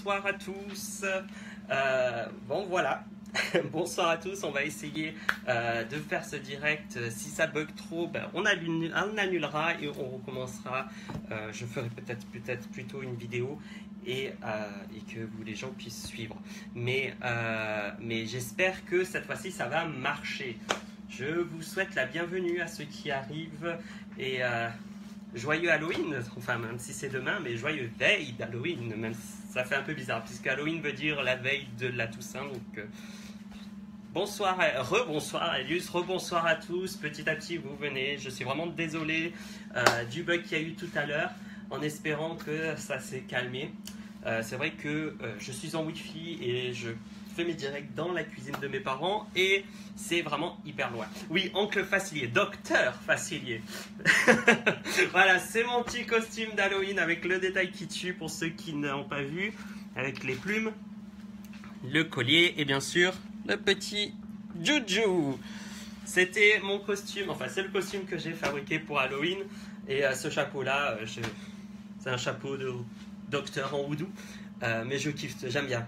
Bonsoir à tous. Bon voilà, bonsoir à tous. On va essayer de faire ce direct. Si ça bug trop, on annulera et on recommencera. Je ferai peut-être plutôt une vidéo et que les gens puissent suivre. Mais j'espère que cette fois-ci ça va marcher. Je vous souhaite la bienvenue à ceux qui arrivent et joyeux Halloween, enfin même si c'est demain, mais joyeux veille d'Halloween, même si ça fait un peu bizarre, puisque Halloween veut dire la veille de la Toussaint, donc bonsoir, rebonsoir Elius, rebonsoir à tous, petit à petit vous venez, je suis vraiment désolé du bug qu'il y a eu tout à l'heure, en espérant que ça s'est calmé. C'est vrai que je suis en Wi-Fi et je fais mes directs dans la cuisine de mes parents et c'est vraiment hyper loin. Oui, oncle Facilier, docteur Facilier. Voilà, c'est mon petit costume d'Halloween avec le détail qui tue pour ceux qui n'ont pas vu, avec les plumes, le collier et bien sûr le petit Juju. C'était mon costume, enfin c'est le costume que j'ai fabriqué pour Halloween et ce chapeau là, c'est un chapeau de docteur en voodoo. Mais je kiffe, j'aime bien,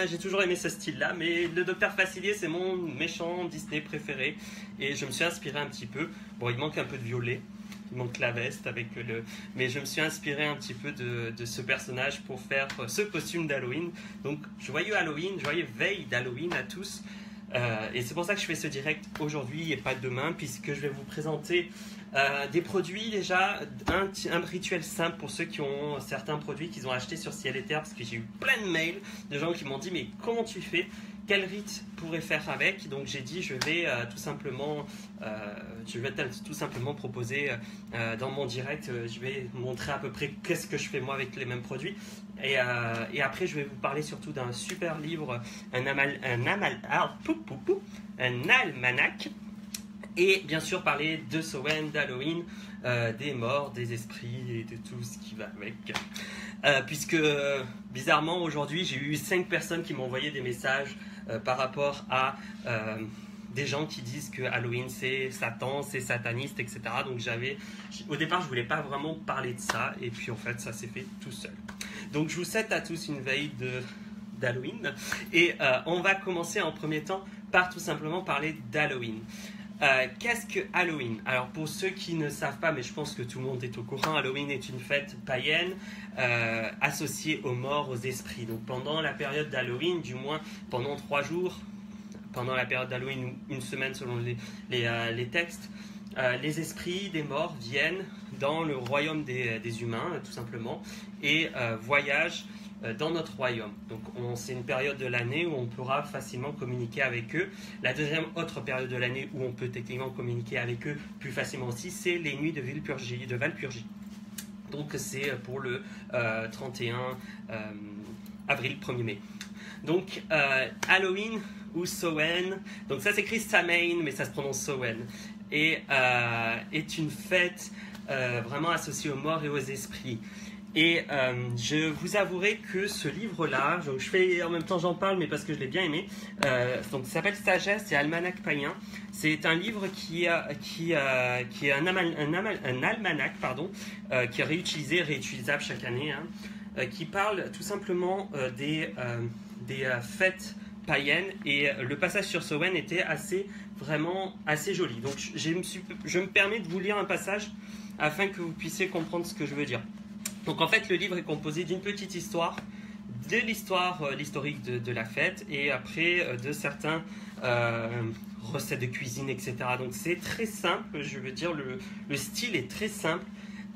j'ai toujours aimé ce style là, mais le docteur Facilier c'est mon méchant Disney préféré et je me suis inspiré un petit peu, bon il manque un peu de violet, il manque la veste avec le, mais je me suis inspiré un petit peu de ce personnage pour faire ce costume d'Halloween. Donc joyeux Halloween, joyeux veille d'Halloween à tous. Et c'est pour ça que je fais ce direct aujourd'hui et pas demain, puisque je vais vous présenter des produits déjà, un rituel simple pour ceux qui ont certains produits qu'ils ont achetés sur Ciel et Terre, parce que j'ai eu plein de mails de gens qui m'ont dit mais comment tu fais, quel rite pourrais faire avec. Donc j'ai dit je vais tout simplement proposer dans mon direct, je vais montrer à peu près qu'est-ce que je fais moi avec les mêmes produits. Et après, je vais vous parler surtout d'un super livre, un almanach. Et bien sûr, parler de Samhain, d'Halloween, des morts, des esprits et de tout ce qui va avec. Puisque, bizarrement, aujourd'hui, j'ai eu 5 personnes qui m'ont envoyé des messages par rapport à des gens qui disent que Halloween c'est Satan, c'est sataniste, etc. Donc au départ, je voulais pas vraiment parler de ça. Et puis, en fait, ça s'est fait tout seul. Donc je vous souhaite à tous une veille d'Halloween et on va commencer en premier temps par tout simplement parler d'Halloween. Qu'est-ce que Halloween? Alors pour ceux qui ne savent pas, mais je pense que tout le monde est au courant, Halloween est une fête païenne associée aux morts, aux esprits. Donc pendant la période d'Halloween, du moins pendant 3 jours, pendant la période d'Halloween, une semaine selon les textes, les esprits des morts viennent dans le royaume des humains, tout simplement, et voyagent dans notre royaume. Donc c'est une période de l'année où on pourra facilement communiquer avec eux. La deuxième autre période de l'année où on peut techniquement communiquer avec eux plus facilement aussi, c'est les nuits de Valpurgie. Donc c'est pour le 31 avril, 1er mai. Donc Halloween ou Samhain, donc ça s'écrit Samhain mais ça se prononce Samhain, et est une fête vraiment associée aux morts et aux esprits. Et je vous avouerai que ce livre-là, je fais en même temps j'en parle, mais parce que je l'ai bien aimé, donc ça s'appelle Sagesse et Almanach païen. C'est un livre qui est un almanach, qui est réutilisable chaque année, qui parle tout simplement des fêtes païennes, et le passage sur Samhain était vraiment assez joli. Donc je me permets de vous lire un passage afin que vous puissiez comprendre ce que je veux dire. Donc en fait le livre est composé d'une petite histoire, de l'historique de la fête, et après de certains recettes de cuisine, etc. Donc c'est très simple, je veux dire le style est très simple.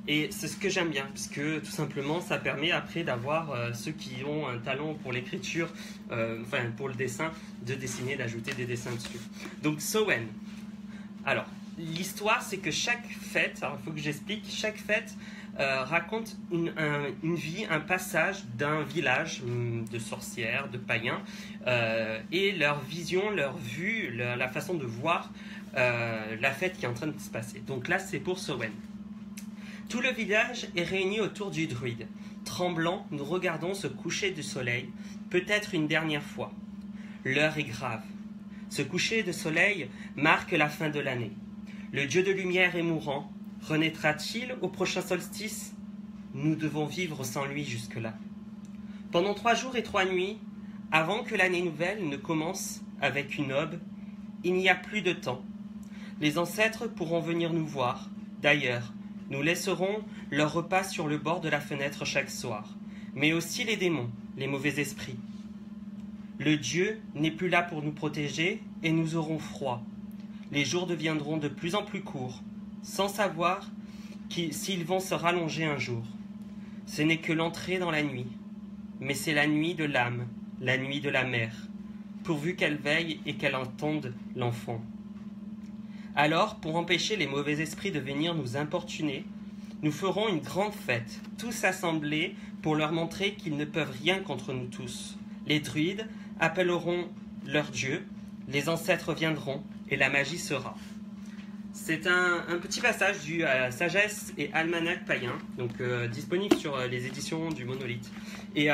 Et c'est ce que j'aime bien, parce que tout simplement ça permet après d'avoir ceux qui ont un talent pour l'écriture, pour le dessin, de dessiner, d'ajouter des dessins dessus. Donc Samhain. Alors l'histoire c'est que chaque fête, alors il faut que j'explique, chaque fête raconte une vie, un passage d'un village de sorcières, de païens, et leur vision, leur vue, la façon de voir la fête qui est en train de se passer. Donc là c'est pour Samhain. Tout le village est réuni autour du druide. Tremblant, nous regardons ce coucher du soleil, peut-être une dernière fois. L'heure est grave. Ce coucher de soleil marque la fin de l'année. Le dieu de lumière est mourant. Renaîtra-t-il au prochain solstice? Nous devons vivre sans lui jusque-là. Pendant 3 jours et 3 nuits, avant que l'année nouvelle ne commence avec une aube, il n'y a plus de temps. Les ancêtres pourront venir nous voir. D'ailleurs, nous laisserons leur repas sur le bord de la fenêtre chaque soir, mais aussi les démons, les mauvais esprits. Le Dieu n'est plus là pour nous protéger et nous aurons froid. Les jours deviendront de plus en plus courts, sans savoir s'ils vont se rallonger un jour. Ce n'est que l'entrée dans la nuit, mais c'est la nuit de l'âme, la nuit de la mère, pourvu qu'elle veille et qu'elle entende l'enfant. Alors, pour empêcher les mauvais esprits de venir nous importuner, nous ferons une grande fête, tous assemblés pour leur montrer qu'ils ne peuvent rien contre nous tous. Les druides appelleront leur dieu, les ancêtres viendront et la magie sera. C'est un petit passage du Sagesse et Almanach païen, donc disponible sur les éditions du Monolithe. Et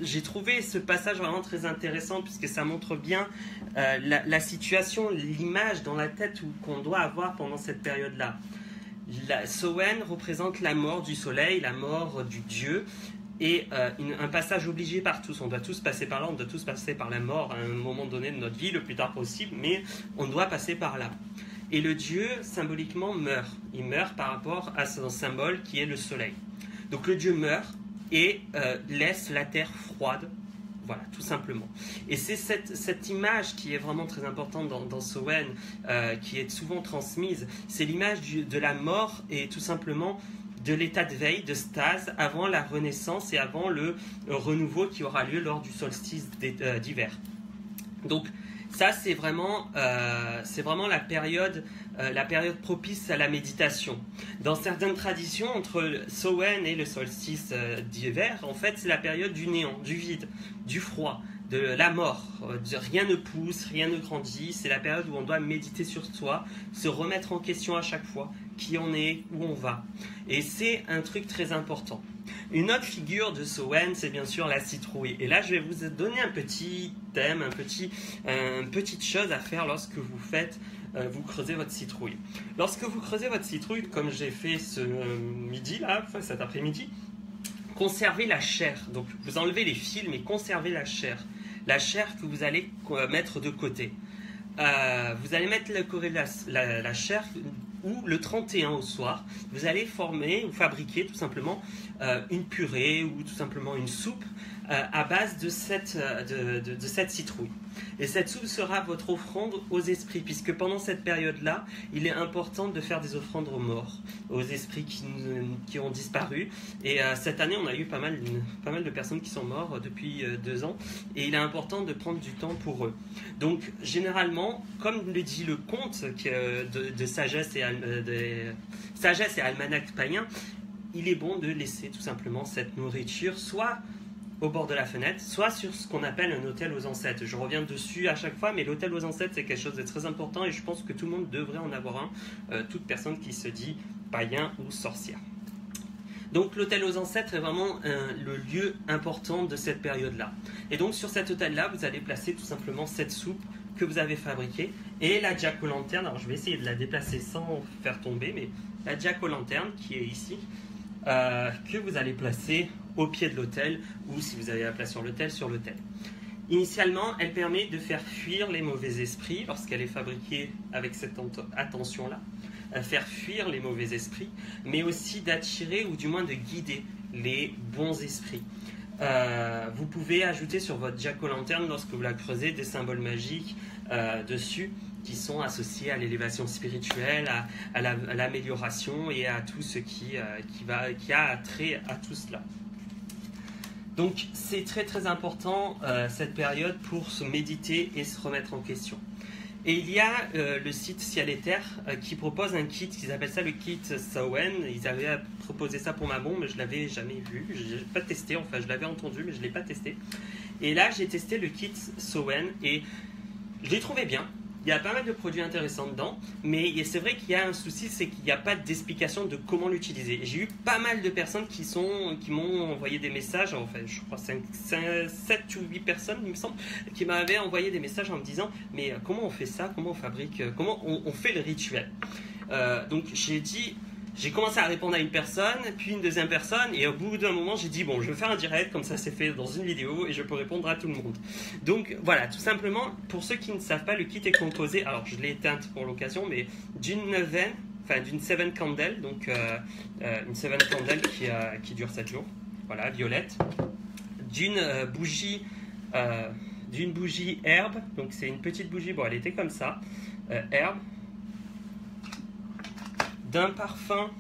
j'ai trouvé ce passage vraiment très intéressant puisque ça montre bien la situation, l'image dans la tête qu'on doit avoir pendant cette période-là. Samhain représente la mort du soleil, la mort du dieu, et un passage obligé par tous. On doit tous passer par là, on doit tous passer par la mort à un moment donné de notre vie, le plus tard possible, mais on doit passer par là. Et le dieu, symboliquement, meurt. Il meurt par rapport à son symbole qui est le soleil. Donc le dieu meurt et laisse la terre froide. Voilà, tout simplement. Et c'est cette image qui est vraiment très importante dans Samhain, qui est souvent transmise. C'est l'image de la mort et tout simplement de l'état de veille, de stase, avant la renaissance et avant le renouveau qui aura lieu lors du solstice d'hiver. Donc, ça, c'est vraiment la période propice à la méditation. Dans certaines traditions, entre le Samhain et le solstice d'hiver, en fait, c'est la période du néant, du vide, du froid, de la mort. Rien ne pousse, rien ne grandit. C'est la période où on doit méditer sur soi, se remettre en question à chaque fois, qui on est, où on va. Et c'est un truc très important. Une autre figure de Samhain, c'est bien sûr la citrouille. Et là, je vais vous donner un petit thème, une petite chose à faire lorsque vous creusez votre citrouille. Lorsque vous creusez votre citrouille, comme j'ai fait ce midi, là, cet après-midi, conservez la chair. Donc, vous enlevez les fils, mais conservez la chair. La chair que vous allez mettre de côté. Vous allez mettre la chair ou le 31 au soir, vous allez former ou fabriquer tout simplement une purée ou tout simplement une soupe à base de cette citrouille. Et cette soupe sera votre offrande aux esprits, puisque pendant cette période-là, il est important de faire des offrandes aux morts, aux esprits qui ont disparu. Et cette année, on a eu pas mal de personnes qui sont mortes depuis 2 ans, et il est important de prendre du temps pour eux. Donc, généralement, comme le dit le conte de Sagesse et Almanach païen, il est bon de laisser tout simplement cette nourriture soit au bord de la fenêtre, soit sur ce qu'on appelle un autel aux ancêtres. Je reviens dessus à chaque fois, mais l'autel aux ancêtres, c'est quelque chose de très important et je pense que tout le monde devrait en avoir un, toute personne qui se dit païen ou sorcière. Donc l'autel aux ancêtres est vraiment le lieu important de cette période-là. Et donc sur cet autel-là, vous allez placer tout simplement cette soupe que vous avez fabriquée et la jack-o'-lanterne. Alors je vais essayer de la déplacer sans faire tomber, mais la jack-o'-lanterne qui est ici, que vous allez placer au pied de l'autel ou si vous avez la place sur l'autel, sur l'autel. Initialement, elle permet de faire fuir les mauvais esprits lorsqu'elle est fabriquée avec cette attention-là, faire fuir les mauvais esprits, mais aussi d'attirer ou du moins de guider les bons esprits. Vous pouvez ajouter sur votre jack-o'-lanterne, lorsque vous la creusez, des symboles magiques dessus qui sont associés à l'élévation spirituelle, à l'amélioration et à tout ce qui a trait à tout cela. Donc c'est très très important cette période pour se méditer et se remettre en question. Et il y a le site Ciel et Terre qui propose un kit, ils appellent ça le kit Samhain. Ils avaient proposé ça pour ma bombe, mais je ne l'avais jamais vu, je l'ai pas testé, enfin je l'avais entendu, mais je ne l'ai pas testé. Et là j'ai testé le kit Samhain et je l'ai trouvé bien. Il y a pas mal de produits intéressants dedans, mais c'est vrai qu'il y a un souci, c'est qu'il n'y a pas d'explication de comment l'utiliser. J'ai eu pas mal de personnes qui m'ont envoyé des messages, enfin je crois 7 ou 8 personnes il me semble, qui m'avaient envoyé des messages en me disant mais comment on fait ça, comment on fabrique, comment on fait le rituel. Donc j'ai dit j'ai commencé à répondre à une personne, puis une deuxième personne, et au bout d'un moment, j'ai dit, bon, je vais faire un direct, comme ça c'est fait dans une vidéo, et je peux répondre à tout le monde. Donc voilà, tout simplement, pour ceux qui ne savent pas, le kit est composé, alors je l'ai éteinte pour l'occasion, mais d'une neuvaine, enfin d'une 7 candle, donc une 7 candle qui dure 7 jours, voilà, violette, d'une bougie herbe, donc c'est une petite bougie, bon elle était comme ça, herbe, d'un parfum,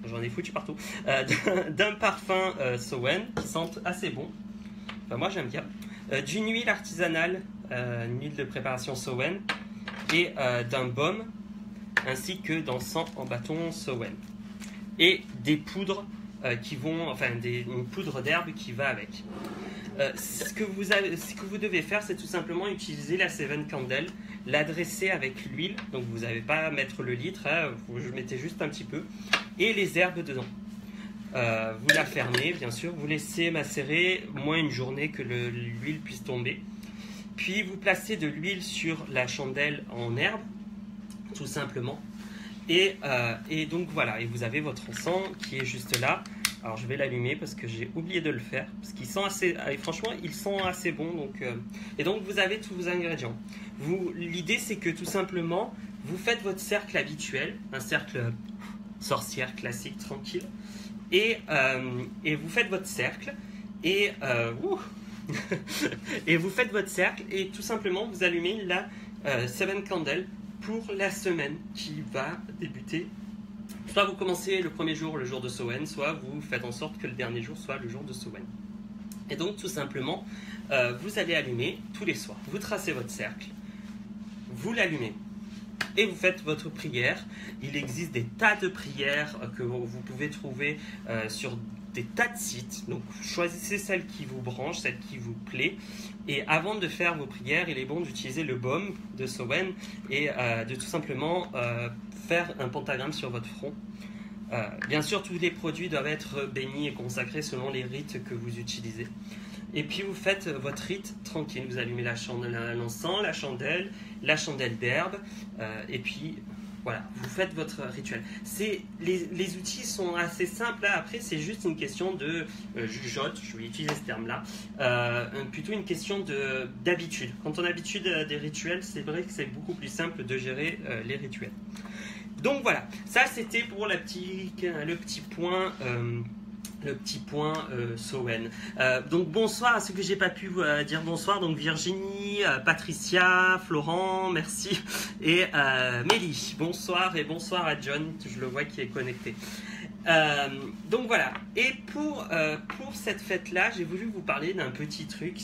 j'en ai foutu partout, d'un parfum Sowen qui sent assez bon, enfin moi j'aime bien, d'une huile artisanale, une huile de préparation Sowen, et d'un baume, ainsi que d'encens en bâton Sowen, et des poudres qui vont, enfin une poudre d'herbe qui va avec. Ce que vous devez faire, c'est tout simplement utiliser la 7 candle, l'adresser avec l'huile, donc vous n'avez pas à mettre le litre, hein, vous mettez juste un petit peu, et les herbes dedans. Vous la fermez, bien sûr, vous laissez macérer moins une journée que l'huile puisse tomber. Puis vous placez de l'huile sur la chandelle en herbe, tout simplement. Et donc voilà, et vous avez votre encens qui est juste là. Alors je vais l'allumer parce que j'ai oublié de le faire, parce qu'ils sont assez, franchement ils sont assez bons. Donc, et donc vous avez tous vos ingrédients. L'idée c'est que tout simplement vous faites votre cercle habituel, un cercle sorcière classique tranquille, et vous faites votre cercle et et vous faites votre cercle et tout simplement vous allumez la 7 candle pour la semaine qui va débuter. Soit vous commencez le premier jour, le jour de Sowen, soit vous faites en sorte que le dernier jour soit le jour de Sowen. Et donc tout simplement, vous allez allumer tous les soirs. Vous tracez votre cercle, vous l'allumez et vous faites votre prière. Il existe des tas de prières que vous pouvez trouver sur des tas de sites. Donc choisissez celle qui vous branche, celle qui vous plaît. Et avant de faire vos prières, il est bon d'utiliser le baume de Sowen et de tout simplement faire un pentagramme sur votre front. Bien sûr, tous les produits doivent être bénis et consacrés selon les rites que vous utilisez. Et puis vous faites votre rite tranquille. Vous allumez l'encens, la chandelle d'herbe, et puis voilà, vous faites votre rituel. Les outils sont assez simples. Là. Après, c'est juste une question de jugeote, je vais utiliser ce terme-là, plutôt une question d'habitude. Quand on a l'habitude des rituels, c'est vrai que c'est beaucoup plus simple de gérer les rituels. Donc voilà, ça c'était pour le petit point Sowen. Donc bonsoir à ceux que j'ai pas pu dire bonsoir. Donc Virginie, Patricia, Florent, merci. Et Mélie, bonsoir et bonsoir à John, je le vois qui est connecté. Donc voilà, et pour cette fête-là, j'ai voulu vous parler d'un petit truc,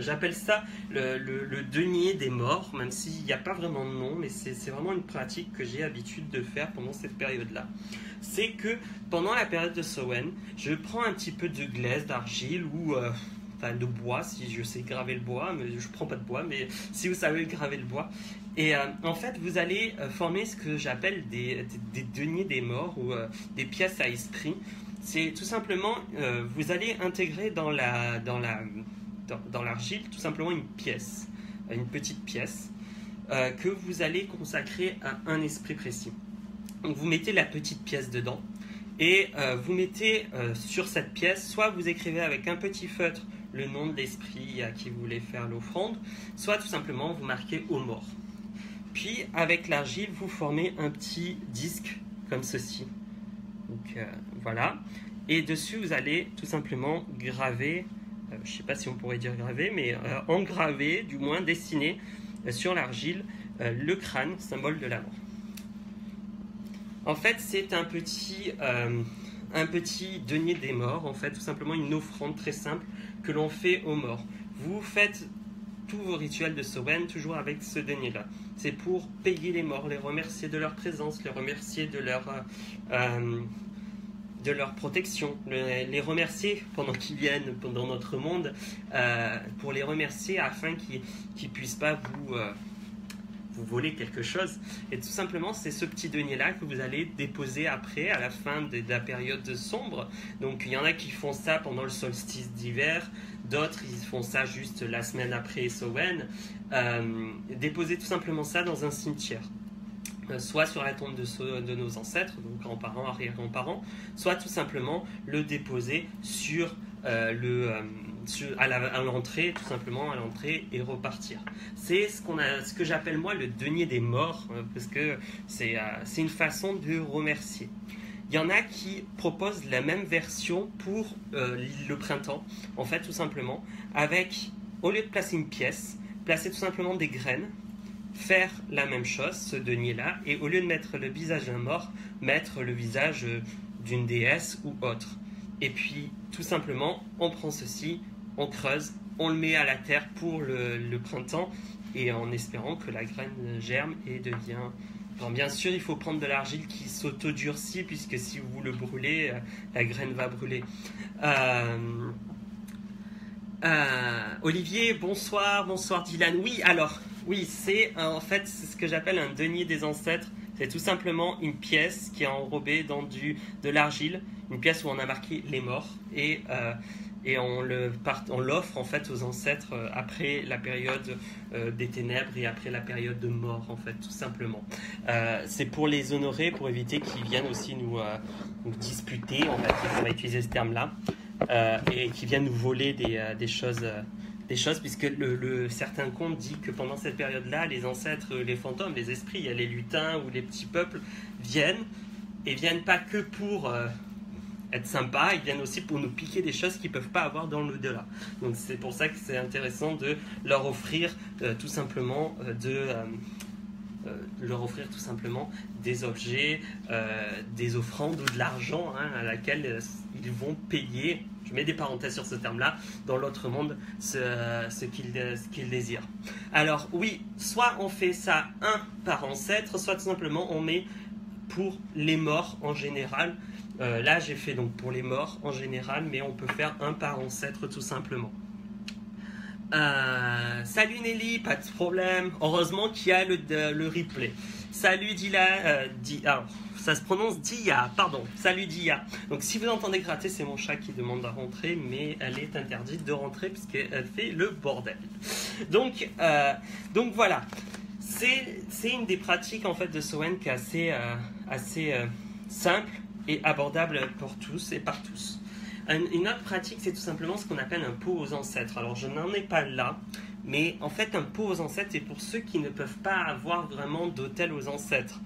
j'appelle ça le denier des morts, même s'il n'y a pas vraiment de nom, mais c'est vraiment une pratique que j'ai l'habitude de faire pendant cette période-là. C'est que pendant la période de Sowen, je prends un petit peu de glaise, d'argile ou de bois, si je sais graver le bois, mais je ne prends pas de bois, mais si vous savez graver le bois. Et en fait, vous allez former ce que j'appelle des deniers des morts ou des pièces à esprit. C'est tout simplement, vous allez intégrer dans l'argile tout simplement une petite pièce que vous allez consacrer à un esprit précis. Donc vous mettez la petite pièce dedans et vous mettez sur cette pièce, soit vous écrivez avec un petit feutre le nom de l'esprit à qui vous voulez faire l'offrande, soit tout simplement vous marquez aux morts. Puis avec l'argile, vous formez un petit disque comme ceci. Donc voilà. Et dessus, vous allez tout simplement graver, je ne sais pas si on pourrait dire graver, mais engraver, du moins dessiner sur l'argile le crâne, symbole de la mort. En fait, c'est un petit denier des morts, en fait, tout simplement une offrande très simple que l'on fait aux morts. Vous faites tous vos rituels de Sowen toujours avec ce denier-là. C'est pour payer les morts, les remercier de leur présence, les remercier de leur protection, les remercier pendant qu'ils viennent dans notre monde, pour les remercier afin qu'ils ne puissent pas vous voler quelque chose. Et tout simplement, c'est ce petit denier-là que vous allez déposer après, à la fin de la période sombre. Donc, il y en a qui font ça pendant le solstice d'hiver, d'autres, ils font ça juste la semaine après Sowen. Déposez tout simplement ça dans un cimetière. soit sur la tombe de nos ancêtres, donc grands-parents, arrière-grands-parents, soit tout simplement le déposer sur à l'entrée, tout simplement à l'entrée, et repartir. C'est ce que j'appelle moi le denier des morts, parce que c'est une façon de remercier. Il y en a qui proposent la même version pour le printemps, en fait tout simplement, avec, au lieu de placer une pièce, placer tout simplement des graines, faire la même chose, ce denier-là, et au lieu de mettre le visage d'un mort, mettre le visage d'une déesse ou autre. Et puis, tout simplement, on prend ceci, on creuse, on le met à la terre pour le printemps, et en espérant que la graine germe et devient... Alors, bien sûr, il faut prendre de l'argile qui s'auto-durcit, puisque si vous le brûlez, la graine va brûler. Olivier, bonsoir Dylan. Oui, alors... Oui, c'est en fait ce que j'appelle un denier des ancêtres. C'est tout simplement une pièce qui est enrobée dans de l'argile, une pièce où on a marqué les morts et on l'offre en fait aux ancêtres après la période des ténèbres et après la période de mort en fait, tout simplement. C'est pour les honorer, pour éviter qu'ils viennent aussi nous disputer, en fait, on va utiliser ce terme-là, et qu'ils viennent nous voler des choses. Puisque certains contes disent que pendant cette période-là, les ancêtres, les fantômes, les esprits, il y a les lutins ou les petits peuples viennent pas que pour être sympas, ils viennent aussi pour nous piquer des choses qu'ils ne peuvent pas avoir dans l'au-delà. Donc c'est pour ça que c'est intéressant de leur offrir tout simplement des objets, des offrandes ou de l'argent à laquelle ils vont payer. Je mets des parenthèses sur ce terme-là, dans l'autre monde, ce qu'ils désirent. Alors oui, soit on fait ça un par ancêtre, soit tout simplement on met pour les morts en général. Là j'ai fait donc pour les morts en général, mais on peut faire un par ancêtre tout simplement. Salut Nelly, pas de problème. Heureusement qu'il y a le replay. Salut Dylan, ça se prononce Dia, pardon. Salut Dia. Donc si vous entendez gratter, c'est mon chat qui demande à rentrer, mais elle est interdite de rentrer puisqu'elle fait le bordel. Donc voilà. C'est une des pratiques en fait de Samhain qui est assez simple et abordable pour tous et par tous. Une autre pratique, c'est tout simplement ce qu'on appelle un pot aux ancêtres. Alors, je n'en ai pas là, mais en fait, un pot aux ancêtres, c'est pour ceux qui ne peuvent pas avoir vraiment d'autel aux ancêtres.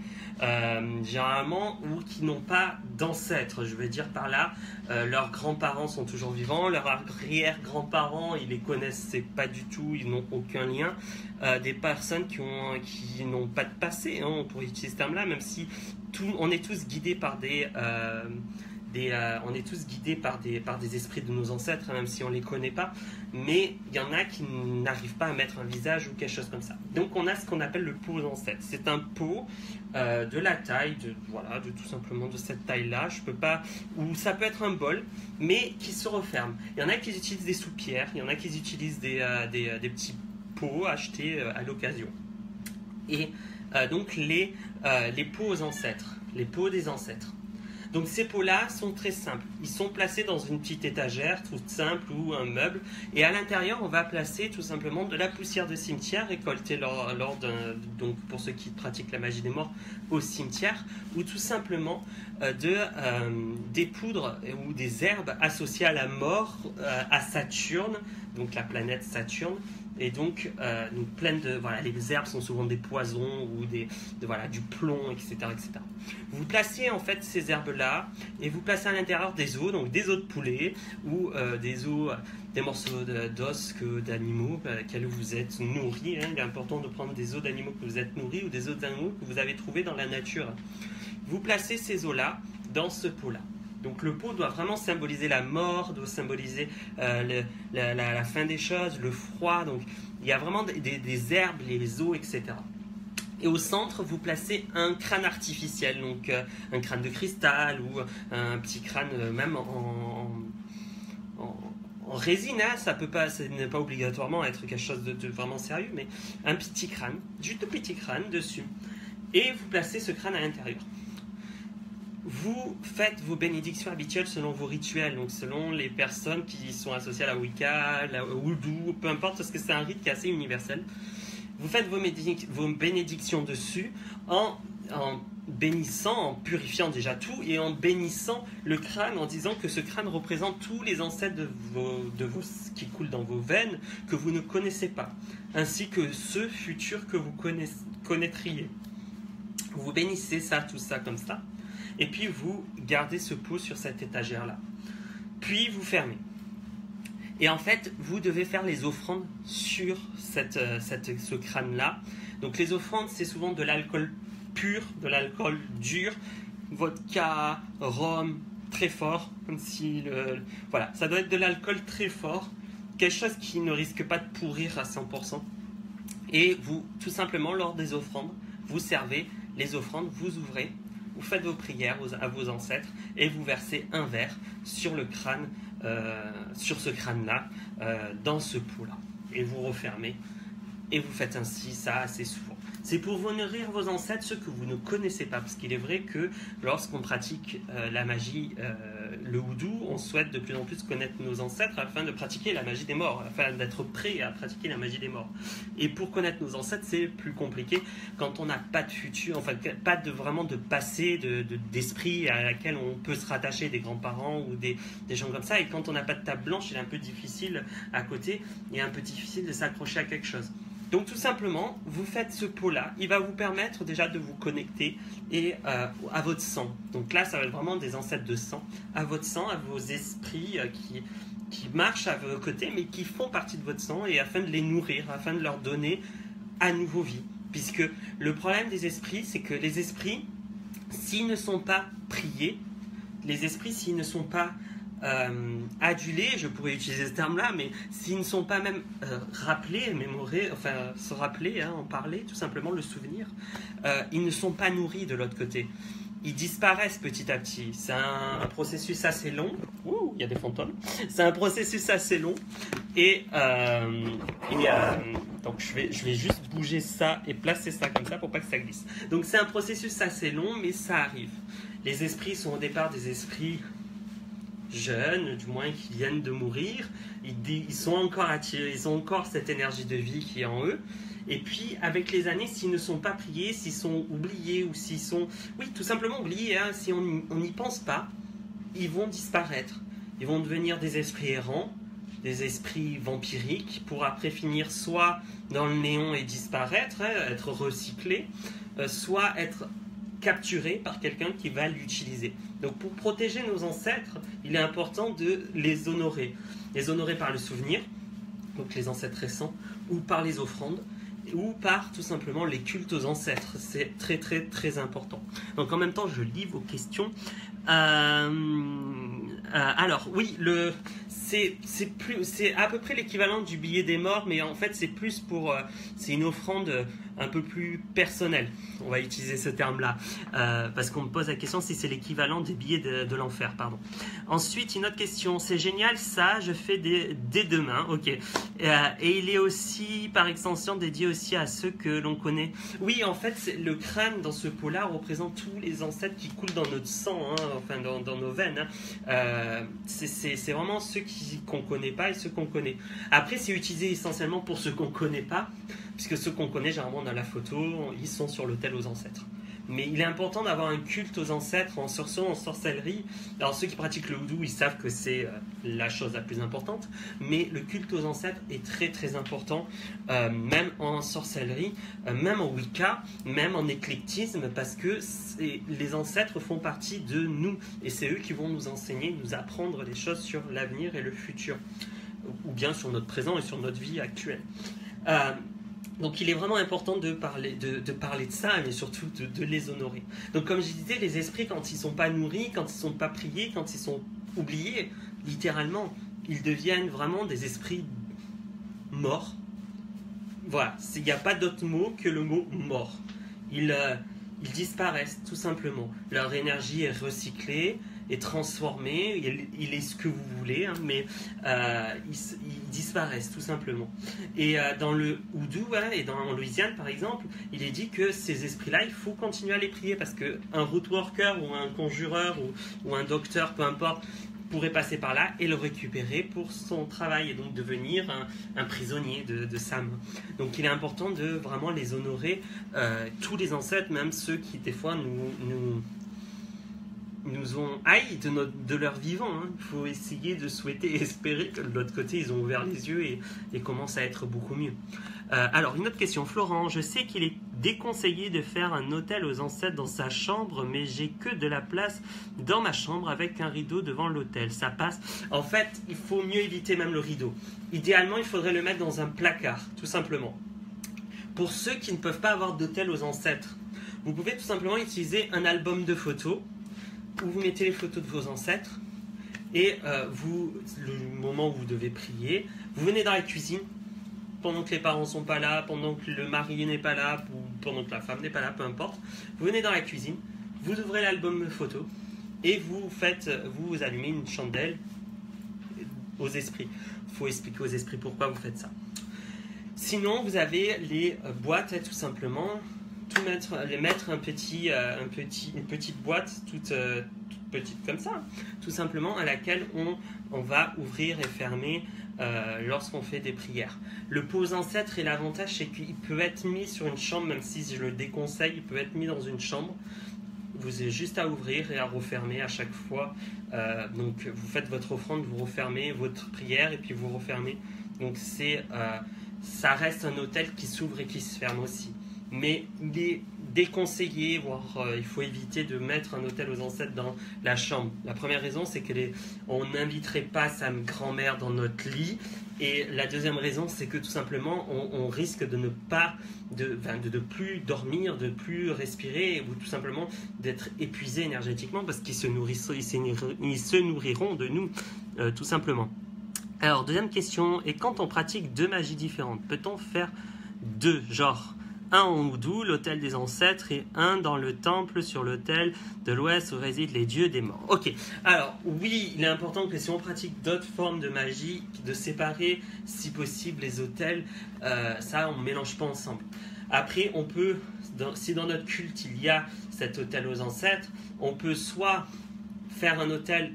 Généralement, ou qui n'ont pas d'ancêtres. Je veux dire par là, leurs grands-parents sont toujours vivants, leurs arrière-grands-parents, ils les connaissent pas du tout, ils n'ont aucun lien. Des personnes qui n'ont pas de passé, on pourrait utiliser ce terme-là, même si on est tous guidés par on est tous guidés par des esprits de nos ancêtres, même si on ne les connaît pas, mais il y en a qui n'arrivent pas à mettre un visage ou quelque chose comme ça. Donc on a ce qu'on appelle le pot aux ancêtres. C'est un pot de la taille, de tout simplement de cette taille-là, ou ça peut être un bol, mais qui se referme. Il y en a qui utilisent des soupières, il y en a qui utilisent des petits pots achetés à l'occasion. Et donc les pots aux ancêtres, les pots des ancêtres. Donc ces pots-là sont très simples. Ils sont placés dans une petite étagère toute simple ou un meuble. Et à l'intérieur, on va placer tout simplement de la poussière de cimetière récoltée donc pour ceux qui pratiquent la magie des morts au cimetière, ou tout simplement des poudres ou des herbes associées à la mort, à Saturne, donc la planète Saturne. Et donc pleine de les herbes sont souvent des poisons ou du plomb, etc., etc. Vous placez en fait ces herbes là et vous placez à l'intérieur des os, donc des os de poulet ou des morceaux d'os d'animaux lesquels vous êtes nourris. Il est important de prendre des os d'animaux que vous êtes nourris ou des os d'animaux que vous avez trouvés dans la nature. Vous placez ces os là dans ce pot là. Donc le pot doit vraiment symboliser la mort, doit symboliser la fin des choses, le froid. Donc il y a vraiment des herbes, les os, etc. Et au centre, vous placez un crâne artificiel, donc un crâne de cristal ou un petit crâne même en résine. Ça n'est pas obligatoirement être quelque chose de vraiment sérieux, mais un petit crâne, juste un petit crâne dessus. Et vous placez ce crâne à l'intérieur. Vous faites vos bénédictions habituelles selon vos rituels, donc selon les personnes qui sont associées à la Wicca, la Houdou, peu importe, parce que c'est un rite qui est assez universel. vous faites vos bénédictions dessus en bénissant, en purifiant déjà tout et en bénissant le crâne, en disant que ce crâne représente tous les ancêtres de vos qui coulent dans vos veines, que vous ne connaissez pas, ainsi que ceux futurs que vous connaîtriez. Vous bénissez ça, tout ça comme ça, et puis vous gardez ce pot sur cette étagère-là. Puis vous fermez. Et en fait, vous devez faire les offrandes sur ce crâne-là. Donc les offrandes, c'est souvent de l'alcool pur, de l'alcool dur, vodka, rhum, très fort, comme si voilà, ça doit être de l'alcool très fort, quelque chose qui ne risque pas de pourrir à 100%. Et vous, tout simplement, lors des offrandes, vous servez les offrandes, vous ouvrez, vous faites vos prières à vos ancêtres et vous versez un verre sur le crâne, sur ce crâne-là, dans ce pot-là. Et vous refermez et vous faites ainsi ça assez souvent. C'est pour vous nourrir vos ancêtres, ceux que vous ne connaissez pas, parce qu'il est vrai que lorsqu'on pratique la magie, le houdou, on souhaite de plus en plus connaître nos ancêtres afin de pratiquer la magie des morts, afin d'être prêt à pratiquer la magie des morts. Et pour connaître nos ancêtres, c'est plus compliqué quand on n'a pas de futur, enfin pas vraiment de passé, d'esprit à laquelle on peut se rattacher, des grands-parents ou des gens comme ça. Et quand on n'a pas de table blanche, il est un peu difficile à côté, il est un peu difficile de s'accrocher à quelque chose. Donc tout simplement, vous faites ce pot-là, il va vous permettre déjà de vous connecter à votre sang. Donc là, ça va être vraiment des ancêtres de sang, à votre sang, à vos esprits qui marchent à vos côtés, mais qui font partie de votre sang, et afin de les nourrir, afin de leur donner à nouveau vie. Puisque le problème des esprits, c'est que les esprits, s'ils ne sont pas priés, les esprits, s'ils ne sont pas adulés, je pourrais utiliser ce terme-là, mais s'ils ne sont pas même rappelés, mémorés, enfin se rappeler, en parler, tout simplement le souvenir, ils ne sont pas nourris de l'autre côté. Ils disparaissent petit à petit. C'est un processus assez long. Ouh, il y a des fantômes. C'est un processus assez long. Donc je vais juste bouger ça et placer ça comme ça pour pas que ça glisse. Donc c'est un processus assez long, mais ça arrive. Les esprits sont au départ des esprits jeunes, du moins qui viennent de mourir, ils sont encore attirés, ils ont encore cette énergie de vie qui est en eux, et puis avec les années, s'ils ne sont pas priés, s'ils sont oubliés, ou s'ils sont, oui, tout simplement oubliés, si on n'y pense pas, ils vont disparaître, ils vont devenir des esprits errants, des esprits vampiriques, pour après finir soit dans le néant et disparaître, être recyclés, soit être capturé par quelqu'un qui va l'utiliser. Donc pour protéger nos ancêtres, il est important de les honorer. Les honorer par le souvenir, donc les ancêtres récents, ou par les offrandes, ou par tout simplement les cultes aux ancêtres. C'est très très très important. Donc en même temps, je lis vos questions. Alors oui, c'est à peu près l'équivalent du billet des morts, mais en fait c'est plus pour c'est une offrande un peu plus personnelle. On va utiliser ce terme-là parce qu'on me pose la question si c'est l'équivalent des billets de l'enfer, pardon. Ensuite, une autre question. C'est génial ça, je fais dès demain, ok. Et il est aussi par extension dédié aussi à ceux que l'on connaît. Oui, en fait, le crâne dans ce pot-là représente tous les ancêtres qui coulent dans notre sang, enfin dans nos veines. C'est vraiment ceux qu'on ne connaît pas et ceux qu'on connaît. Après, c'est utilisé essentiellement pour ceux qu'on ne connaît pas, puisque ceux qu'on connaît, généralement, dans la photo, ils sont sur l'autel aux ancêtres. Mais il est important d'avoir un culte aux ancêtres en sorcellerie. Alors, ceux qui pratiquent le houdou, ils savent que c'est la chose la plus importante. Mais le culte aux ancêtres est très, très important, même en sorcellerie, même en Wicca, même en éclectisme, parce que les ancêtres font partie de nous. Et c'est eux qui vont nous enseigner, nous apprendre des choses sur l'avenir et le futur. Ou bien sur notre présent et sur notre vie actuelle. Donc il est vraiment important de parler de ça, mais surtout de les honorer. Donc comme je disais, les esprits, quand ils ne sont pas nourris, quand ils ne sont pas priés, quand ils sont oubliés, littéralement, ils deviennent vraiment des esprits morts. Voilà, il n'y a pas d'autre mot que le mot mort. Ils disparaissent tout simplement. Leur énergie est recyclée, est transformé, il est ce que vous voulez, mais ils disparaissent tout simplement. Et dans le houdou et en Louisiane par exemple, il est dit que ces esprits-là, il faut continuer à les prier parce qu'un root worker ou un conjureur ou un docteur, peu importe, pourrait passer par là et le récupérer pour son travail et donc devenir un prisonnier de Sam. Donc il est important de vraiment les honorer, tous les ancêtres, même ceux qui des fois nous ont haï de leur vivant. Hein. Il faut essayer de souhaiter et espérer que de l'autre côté, ils ont ouvert les yeux et commencent à être beaucoup mieux. Alors, une autre question. Florent, je sais qu'il est déconseillé de faire un autel aux ancêtres dans sa chambre, mais j'ai que de la place dans ma chambre avec un rideau devant l'autel. Ça passe? En fait, il faut mieux éviter même le rideau. Idéalement, il faudrait le mettre dans un placard, tout simplement. Pour ceux qui ne peuvent pas avoir d'autel aux ancêtres, vous pouvez tout simplement utiliser un album de photos où vous mettez les photos de vos ancêtres et le moment où vous devez prier, vous venez dans la cuisine pendant que les parents ne sont pas là, pendant que le mari n'est pas là, ou pendant que la femme n'est pas là, peu importe. Vous venez dans la cuisine, vous ouvrez l'album de photos et vous allumez une chandelle aux esprits. Il faut expliquer aux esprits pourquoi vous faites ça. Sinon, vous avez les boîtes, tout simplement. Les mettre une petite boîte toute petite comme ça, tout simplement, à laquelle on va ouvrir et fermer lorsqu'on fait des prières. Le pot aux ancêtres, et l'avantage, c'est qu'il peut être mis sur une chambre, même si je le déconseille, il peut être mis dans une chambre. Vous avez juste à ouvrir et à refermer à chaque fois. Donc vous faites votre offrande, vous refermez votre prière et puis vous refermez. Donc ça reste un autel qui s'ouvre et qui se ferme aussi. Mais il est déconseillé, voire il faut éviter de mettre un autel aux ancêtres dans la chambre. La première raison, c'est qu'on n'inviterait pas sa grand-mère dans notre lit. Et la deuxième raison, c'est que tout simplement, on risque de ne plus dormir, de plus respirer, ou tout simplement d'être épuisé énergétiquement parce qu'ils se nourriront de nous, tout simplement. Alors, deuxième question, et quand on pratique deux magies différentes, peut-on faire deux, genre un en Oudou, l'autel des ancêtres, et un dans le temple sur l'autel de l'ouest où résident les dieux des morts? Ok, alors oui, il est important que si on pratique d'autres formes de magie, de séparer si possible les autels, ça on ne mélange pas ensemble. Après, on peut, si dans notre culte il y a cet autel aux ancêtres, on peut soit faire un autel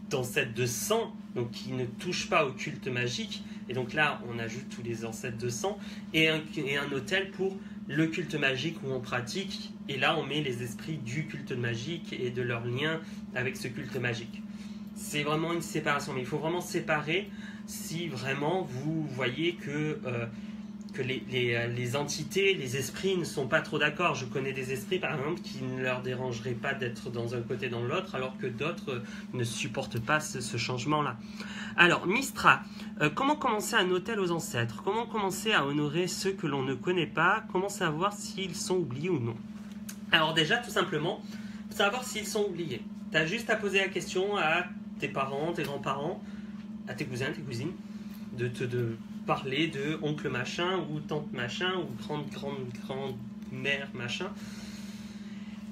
d'ancêtres de sang, donc qui ne touche pas au culte magique, et donc là on ajoute tous les ancêtres de sang, et un autel pour le culte magique où on pratique, et là on met les esprits du culte magique et de leur lien avec ce culte magique. C'est vraiment une séparation, mais il faut vraiment séparer si vraiment vous voyez que les entités, les esprits ne sont pas trop d'accord. Je connais des esprits par exemple qui ne leur dérangeraient pas d'être dans un côté dans l'autre, alors que d'autres ne supportent pas ce changement-là. Alors, Mistra, comment commencer un autel aux ancêtres? Comment commencer à honorer ceux que l'on ne connaît pas? Comment savoir s'ils sont oubliés ou non? Alors déjà, tout simplement, savoir s'ils sont oubliés. Tu as juste à poser la question à tes parents, tes grands-parents, à tes cousins, tes cousines, de parler de oncle machin ou tante machin ou grande-mère machin.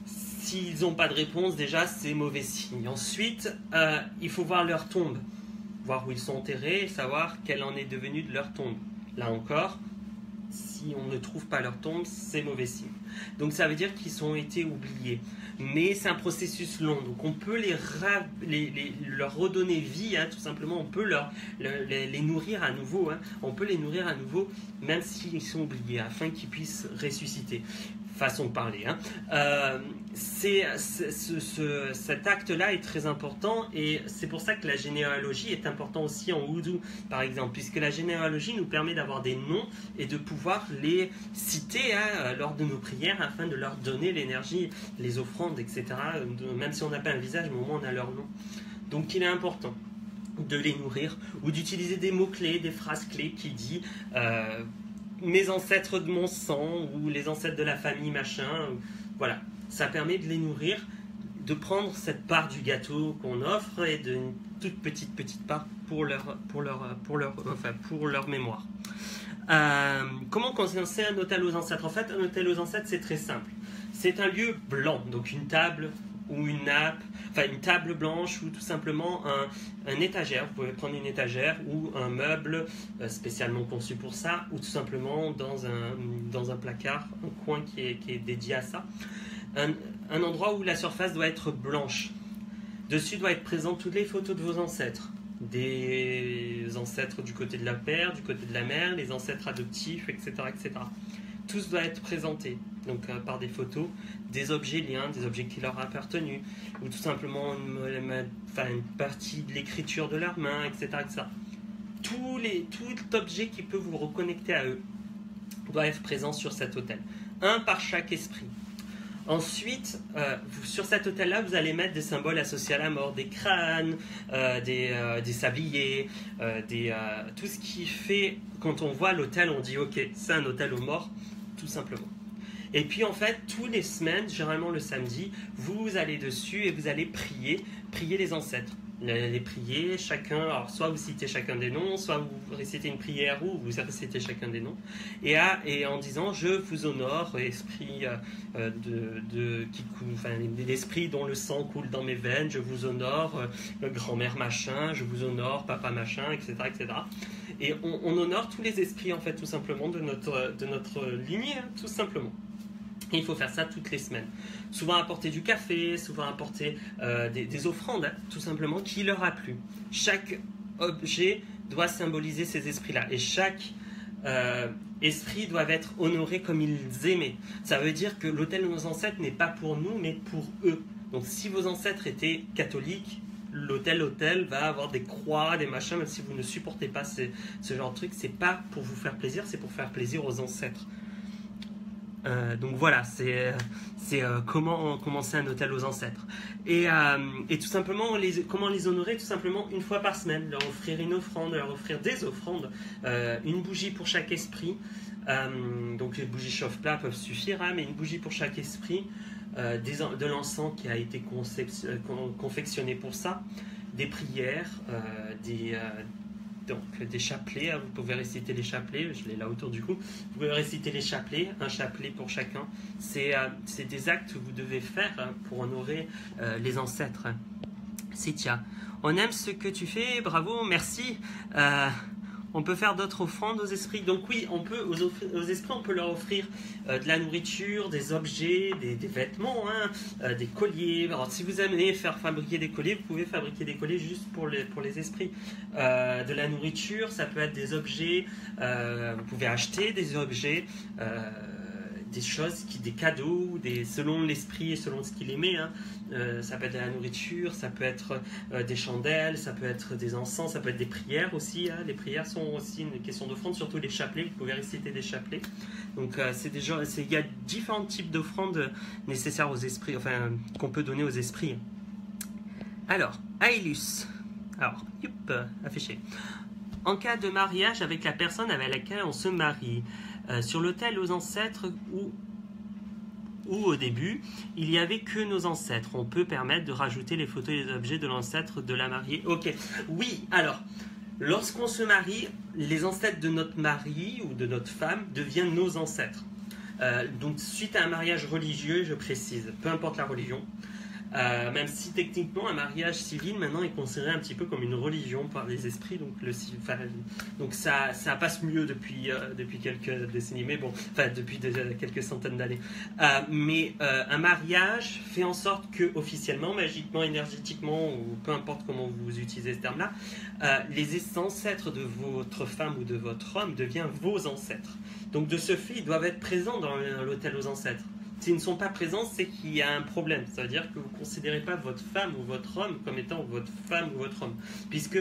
S'ils n'ont pas de réponse, déjà c'est mauvais signe. Ensuite, il faut voir leur tombe, voir où ils sont enterrés et savoir quelle en est devenue de leur tombe. Là encore, si on ne trouve pas leur tombe, c'est mauvais signe. Donc ça veut dire qu'ils ont été oubliés. Mais c'est un processus long, donc on peut leur redonner vie, hein, tout simplement, on peut les nourrir à nouveau, hein, on peut les nourrir à nouveau, même s'ils sont oubliés, afin qu'ils puissent ressusciter. Façon de parler. Hein. Cet acte-là est très important et c'est pour ça que la généalogie est importante aussi en Oudou, par exemple, puisque la généalogie nous permet d'avoir des noms et de pouvoir les citer lors de nos prières afin de leur donner l'énergie, les offrandes, etc. Même si on n'a pas un visage, mais au moins on a leur nom. Donc il est important de les nourrir ou d'utiliser des mots-clés, des phrases-clés qui disent mes ancêtres de mon sang ou les ancêtres de la famille machin, voilà, ça permet de les nourrir, de prendre cette part du gâteau qu'on offre et d'une toute petite part pour leur mémoire. Comment commencer un autel aux ancêtres? En fait, un autel aux ancêtres, c'est très simple. C'est un lieu blanc, donc une table ou une nappe, enfin une table blanche ou tout simplement un étagère. Vous pouvez prendre une étagère ou un meuble spécialement conçu pour ça, ou tout simplement dans un placard, un coin qui est dédié à ça. Un endroit où la surface doit être blanche. Dessus doivent être présentes toutes les photos de vos ancêtres. Des ancêtres du côté de la père, du côté de la mère, les ancêtres adoptifs, etc. etc. Tous doivent être présentés donc, par des photos, des objets liens, des objets qui leur ont appartenu, ou tout simplement une partie de l'écriture de leurs mains, etc. etc. Tout objet qui peut vous reconnecter à eux doit être présent sur cet autel. Un par chaque esprit. Ensuite, sur cet autel-là, vous allez mettre des symboles associés à la mort, des crânes, des sabliers, tout ce qui fait, quand on voit l'autel, on dit « Ok, c'est un autel aux morts », tout simplement. Et puis en fait, tous les semaines, généralement le samedi, vous allez dessus et vous allez prier les ancêtres. Les prier, chacun, alors soit vous citez chacun des noms, soit vous récitez une prière ou vous récitez chacun des noms, et en disant je vous honore, esprit l'esprit dont le sang coule dans mes veines, je vous honore, grand-mère machin, je vous honore, papa machin, etc. etc. Et on honore tous les esprits en fait, tout simplement, de notre lignée, hein, tout simplement. Et il faut faire ça toutes les semaines. Souvent apporter du café, souvent apporter des offrandes, hein, tout simplement, qui leur a plu. Chaque objet doit symboliser ces esprits-là. Et chaque esprit doit être honoré comme ils aimaient. Ça veut dire que l'autel de nos ancêtres n'est pas pour nous, mais pour eux. Donc si vos ancêtres étaient catholiques, l'autel va avoir des croix, des machins, même si vous ne supportez pas ce genre de truc. C'est pas pour vous faire plaisir, c'est pour faire plaisir aux ancêtres. Donc voilà, c'est comment commencer un autel aux ancêtres. Et tout simplement, comment les honorer? Tout simplement une fois par semaine, leur offrir une offrande, leur offrir des offrandes, une bougie pour chaque esprit. Donc les bougies chauffe-plat peuvent suffire, hein, mais une bougie pour chaque esprit, de l'encens qui a été confectionné pour ça, des prières, donc des chapelets, vous pouvez réciter les chapelets, je l'ai là autour du cou, vous pouvez réciter les chapelets, un chapelet pour chacun. C'est des actes que vous devez faire pour honorer les ancêtres. Sitia, on aime ce que tu fais, bravo, merci. On peut faire d'autres offrandes aux esprits. Donc oui, on peut aux esprits, on peut leur offrir de la nourriture, des objets, des vêtements, hein, des colliers. Alors si vous aimez fabriquer des colliers, vous pouvez fabriquer des colliers juste pour les esprits. De la nourriture, ça peut être des objets. Vous pouvez acheter des objets. Des choses, des cadeaux, selon l'esprit et selon ce qu'il aimait. Hein. Ça peut être de la nourriture, ça peut être des chandelles, ça peut être des encens, ça peut être des prières aussi. Hein. Les prières sont aussi une question d'offrande, surtout les chapelets. Vous pouvez réciter des chapelets. Donc il y a différents types d'offrandes nécessaires aux esprits, enfin qu'on peut donner aux esprits. Alors, Ailus. Alors, affiché. En cas de mariage avec la personne avec laquelle on se marie, sur l'autel aux ancêtres ou au début, il n'y avait que nos ancêtres. On peut permettre de rajouter les photos et les objets de l'ancêtre de la mariée. Ok, oui, alors, lorsqu'on se marie, les ancêtres de notre mari ou de notre femme deviennent nos ancêtres. Donc, suite à un mariage religieux, je précise, peu importe la religion, même si techniquement un mariage civil maintenant est considéré un petit peu comme une religion par les esprits, donc ça passe mieux depuis quelques décennies, mais bon, enfin depuis quelques centaines d'années. Mais un mariage fait en sorte que officiellement, magiquement, énergétiquement, ou peu importe comment vous utilisez ce terme-là, les ancêtres de votre femme ou de votre homme deviennent vos ancêtres. Donc de ce fait, ils doivent être présents dans l'autel aux ancêtres. S'ils ne sont pas présents, c'est qu'il y a un problème. Ça veut dire que vous ne considérez pas votre femme ou votre homme comme étant votre femme ou votre homme. Puisque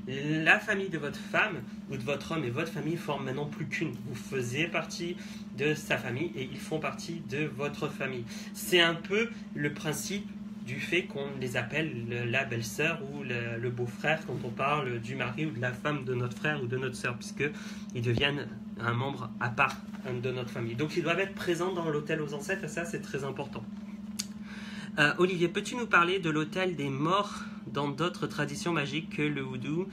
la famille de votre femme ou de votre homme et votre famille forment maintenant plus qu'une. Vous faisiez partie de sa famille et ils font partie de votre famille. C'est un peu le principe du fait qu'on les appelle la belle-sœur ou le beau-frère quand on parle du mari ou de la femme de notre frère ou de notre sœur, puisqu'ils deviennent un membre à part de notre famille. Donc ils doivent être présents dans l'autel aux ancêtres, et ça c'est très important. Olivier, peux-tu nous parler de l'autel des morts dans d'autres traditions magiques que le houdou?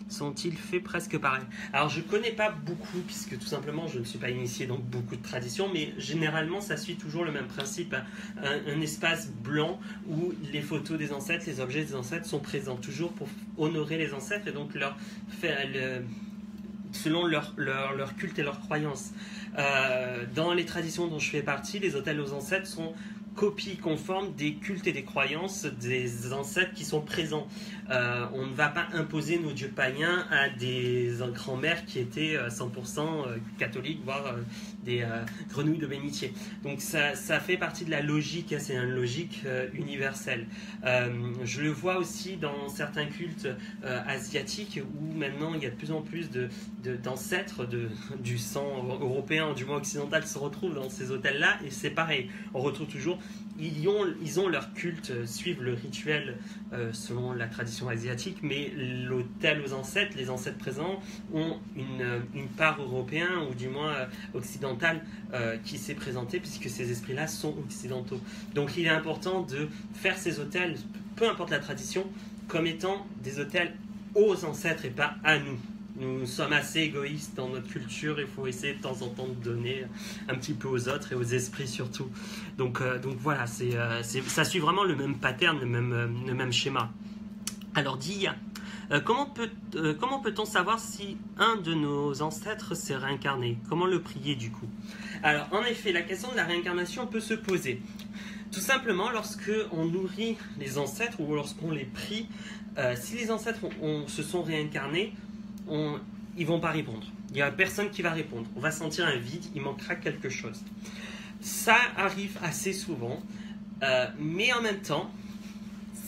Sont-ils faits presque pareil? Alors je ne connais pas beaucoup, puisque tout simplement je ne suis pas initié dans beaucoup de traditions, mais généralement ça suit toujours le même principe, un espace blanc où les photos des ancêtres, les objets des ancêtres sont présents, toujours pour honorer les ancêtres et donc leur faire selon leur culte et leur croyance. Dans les traditions dont je fais partie, les autels aux ancêtres sont copie conforme des cultes et des croyances des ancêtres qui sont présents. On ne va pas imposer nos dieux païens à des grands-mères qui étaient 100% catholiques, voire des grenouilles de bénitier. Donc ça fait partie de la logique, c'est une logique universelle. Je le vois aussi dans certains cultes asiatiques où maintenant il y a de plus en plus d'ancêtres du sang européen, du moins occidental, se retrouvent dans ces hôtels-là, et c'est pareil, on retrouve toujours, ils ont leur culte, suivent le rituel selon la tradition asiatique, mais l'hôtel aux ancêtres, les ancêtres présents ont une part européenne ou du moins occidentale qui s'est présentée, puisque ces esprits-là sont occidentaux. Donc il est important de faire ces hôtels, peu importe la tradition, comme étant des hôtels aux ancêtres et pas à nous. Nous sommes assez égoïstes dans notre culture, il faut essayer de temps en temps de donner un petit peu aux autres et aux esprits surtout. Donc voilà, ça suit vraiment le même pattern, le même schéma. Alors Dia, comment peut-on savoir si un de nos ancêtres s'est réincarné? Comment le prier du coup? Alors en effet, la question de la réincarnation peut se poser. Tout simplement, lorsque on nourrit les ancêtres ou lorsqu'on les prie, si les ancêtres se sont réincarnés, ils vont pas répondre. Il n'y a personne qui va répondre. On va sentir un vide, il manquera quelque chose. Ça arrive assez souvent, mais en même temps,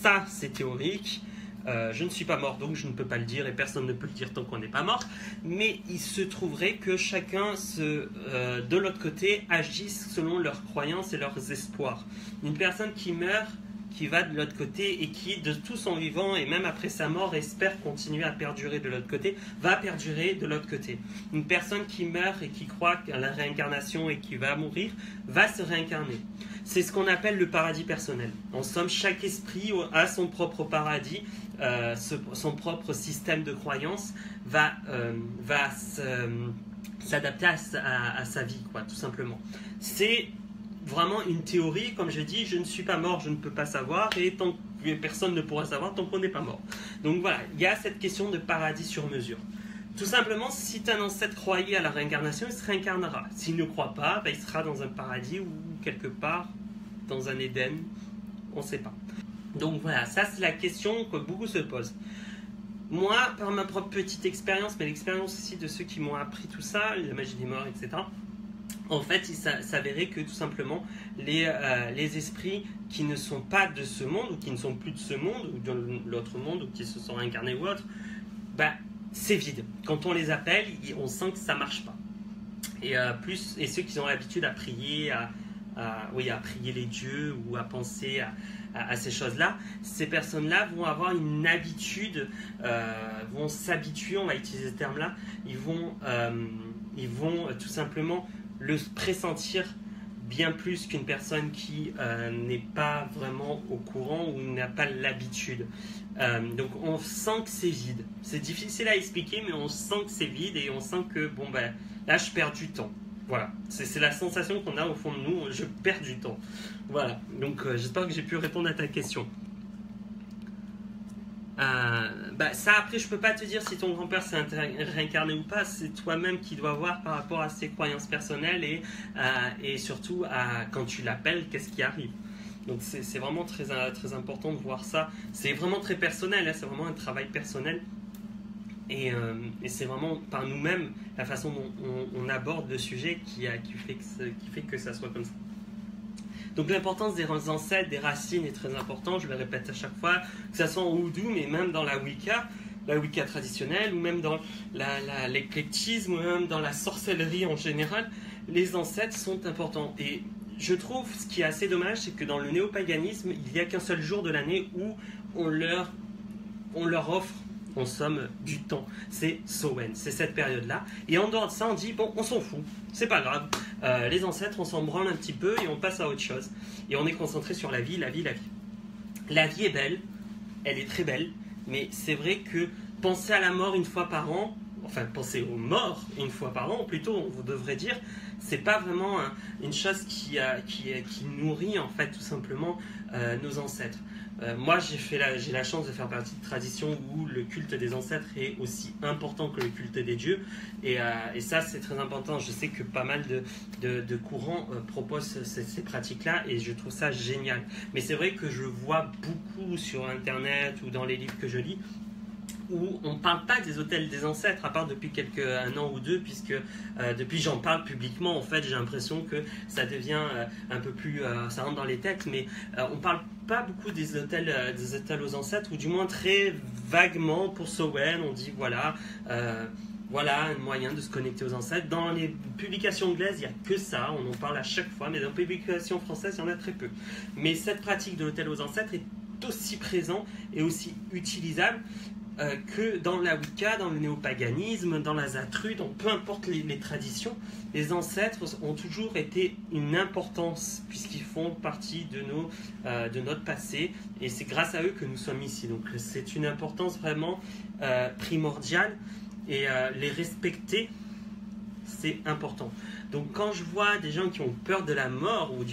ça c'est théorique. Je ne suis pas mort, donc je ne peux pas le dire et personne ne peut le dire tant qu'on n'est pas mort. Mais il se trouverait que chacun, de l'autre côté, agisse selon leurs croyances et leurs espoirs. Une personne qui meurt, qui va de l'autre côté et qui, de tout son vivant et même après sa mort, espère continuer à perdurer de l'autre côté, va perdurer de l'autre côté. Une personne qui meurt et qui croit à la réincarnation et qui va mourir, va se réincarner. C'est ce qu'on appelle le paradis personnel. En somme, chaque esprit a son propre paradis, son propre système de croyance va s'adapter à sa vie, quoi, tout simplement. C'est vraiment une théorie, comme je dis, je ne suis pas mort, je ne peux pas savoir, et tant que personne ne pourra savoir tant qu'on n'est pas mort. Donc voilà, il y a cette question de paradis sur mesure. Tout simplement, si un ancêtre croyait à la réincarnation, il se réincarnera. S'il ne croit pas, il sera dans un paradis ou quelque part dans un Éden, on ne sait pas. Donc voilà, ça c'est la question que beaucoup se posent. Moi, par ma propre petite expérience, mais l'expérience aussi de ceux qui m'ont appris tout ça, la magie des morts, etc., en fait, il s'avérait que tout simplement, les esprits qui ne sont pas de ce monde, ou qui ne sont plus de ce monde, ou de l'autre monde, ou qui se sont réincarnés ou autre, c'est vide. Quand on les appelle, on sent que ça ne marche pas. Et ceux qui ont l'habitude à prier, à prier les dieux, ou à penser à ces choses-là, ces personnes-là vont avoir une habitude, vont s'habituer, on va utiliser ce terme-là, ils vont tout simplement le pressentir bien plus qu'une personne qui n'est pas vraiment au courant ou n'a pas l'habitude. Donc on sent que c'est vide. C'est difficile à expliquer, mais on sent que c'est vide et on sent que là je perds du temps. Voilà, c'est la sensation qu'on a au fond de nous, je perds du temps. Voilà, donc j'espère que j'ai pu répondre à ta question. Ça après je peux pas te dire si ton grand-père s'est réincarné ou pas, c'est toi-même qui dois voir par rapport à ses croyances personnelles et surtout quand tu l'appelles, qu'est-ce qui arrive. Donc c'est vraiment très, très important de voir ça. C'est vraiment très personnel, hein, c'est vraiment un travail personnel et c'est vraiment par nous-mêmes la façon dont on aborde le sujet qui fait que ça soit comme ça. Donc l'importance des ancêtres, des racines est très importante, je le répète à chaque fois, que ce soit en Houdou, mais même dans la Wicca traditionnelle, ou même dans l'éclectisme, ou même dans la sorcellerie en général, les ancêtres sont importants. Et je trouve, ce qui est assez dommage, c'est que dans le néopaganisme, il n'y a qu'un seul jour de l'année où on leur offre, en somme, du temps. C'est Samhain, c'est cette période-là. Et en dehors de ça, on dit, on s'en fout, c'est pas grave. Les ancêtres, on s'en branle un petit peu et on passe à autre chose. Et on est concentré sur la vie, la vie, la vie. La vie est belle, elle est très belle, mais c'est vrai que penser à la mort une fois par an, enfin penser aux morts une fois par an, plutôt on vous devrait dire, c'est pas vraiment une chose qui nourrit en fait tout simplement nos ancêtres. Moi j'ai la chance de faire partie de traditions où le culte des ancêtres est aussi important que le culte des dieux, et ça c'est très important. Je sais que pas mal de courants proposent ces pratiques-là, et je trouve ça génial. Mais c'est vrai que je vois beaucoup sur internet ou dans les livres que je lis où on ne parle pas des autels des ancêtres, à part depuis un an ou deux, puisque depuis j'en parle publiquement, en fait j'ai l'impression que ça devient un peu plus, ça rentre dans les têtes, mais on ne parle pas beaucoup des hôtels aux ancêtres, ou du moins très vaguement. Pour Samhain, on dit voilà un moyen de se connecter aux ancêtres. Dans les publications anglaises, il n'y a que ça, on en parle à chaque fois, mais dans les publications françaises, il y en a très peu. Mais cette pratique de l'hôtel aux ancêtres est aussi présente et aussi utilisable que dans la Wicca, dans le néopaganisme, dans la Zatru, dans peu importe les traditions. Les ancêtres ont toujours été une importance, puisqu'ils font partie de notre passé, et c'est grâce à eux que nous sommes ici. Donc c'est une importance vraiment primordiale, et les respecter, c'est important. Donc quand je vois des gens qui ont peur de la mort ou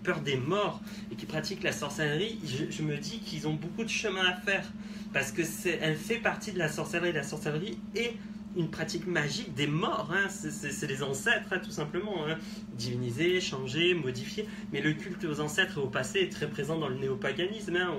peur des morts et qui pratiquent la sorcellerie, je me dis qu'ils ont beaucoup de chemin à faire, parce que elle fait partie de la sorcellerie. La sorcellerie est une pratique magique des morts, hein. C'est les ancêtres, hein, tout simplement, hein. Diviniser, changer, modifier. Mais le culte aux ancêtres et au passé est très présent dans le néopaganisme, hein.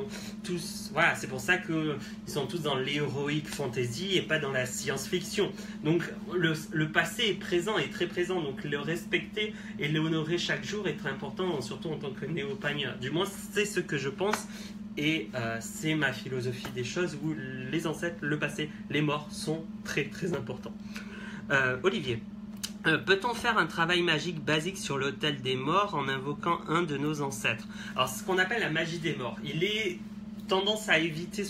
Voilà, c'est pour ça qu'ils sont tous dans l'héroïque fantasy et pas dans la science-fiction. Donc le passé est présent, est très présent, donc le respecter et l'honorer chaque jour est très important, surtout en tant que néopagnien. Du moins, c'est ce que je pense. Et c'est ma philosophie des choses, où les ancêtres, le passé, les morts sont très très importants. Olivier, peut-on faire un travail magique basique sur l'autel des morts en invoquant un de nos ancêtres? Alors, ce qu'on appelle la magie des morts, il est tendance à éviter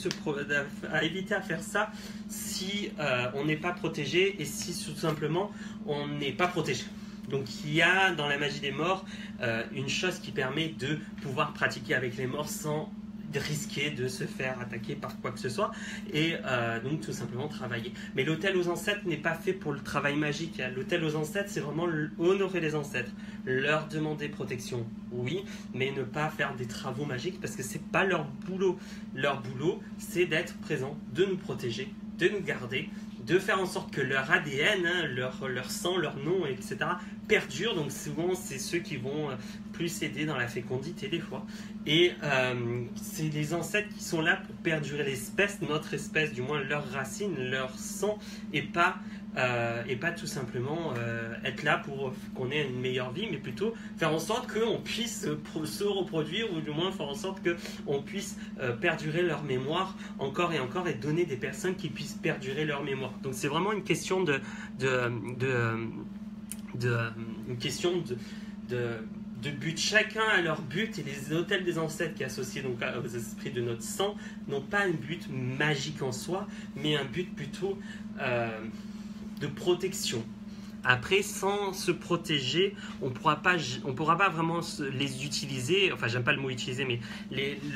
à faire ça si on n'est pas protégé, et si tout simplement on n'est pas protégé. Donc il y a dans la magie des morts une chose qui permet de pouvoir pratiquer avec les morts sans risquer de se faire attaquer par quoi que ce soit, et donc tout simplement travailler. Mais l'autel aux ancêtres n'est pas fait pour le travail magique. L'autel aux ancêtres, c'est vraiment honorer les ancêtres, leur demander protection, oui, mais ne pas faire des travaux magiques, parce que c'est pas leur boulot. Leur boulot, c'est d'être présent, de nous protéger, de nous garder, de faire en sorte que leur ADN, hein, leur sang, leur nom, etc. perdure. Donc souvent, c'est ceux qui vont plus aider dans la fécondité des fois. Et c'est les ancêtres qui sont là pour perdurer l'espèce, notre espèce, du moins leurs racines, leur sang, et pas tout simplement être là pour qu'on ait une meilleure vie, mais plutôt faire en sorte qu'on puisse se reproduire, ou du moins faire en sorte qu'on puisse perdurer leur mémoire encore et encore, et donner des personnes qui puissent perdurer leur mémoire. Donc c'est vraiment une question de but. Chacun a leur but, et les autels des ancêtres qui sont associés donc aux esprits de notre sang n'ont pas un but magique en soi, mais un but plutôt de protection. Après, sans se protéger, on pourra pas vraiment les utiliser, enfin j'aime pas le mot utiliser, mais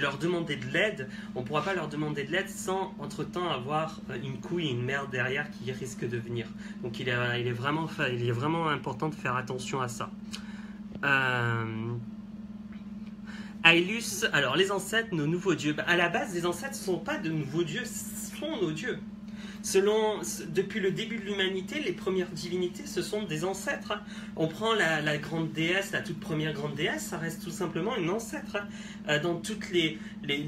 leur demander de l'aide. On pourra pas leur demander de l'aide sans entre-temps avoir une couille et une merde derrière qui risque de venir. Donc il est vraiment important de faire attention à ça. Ailus, alors les ancêtres, nos nouveaux dieux. À la base, les ancêtres ne sont pas de nouveaux dieux, ce sont nos dieux. Depuis le début de l'humanité, les premières divinités, ce sont des ancêtres. On prend la grande déesse, la toute première grande déesse, ça reste tout simplement une ancêtre. Dans toutes les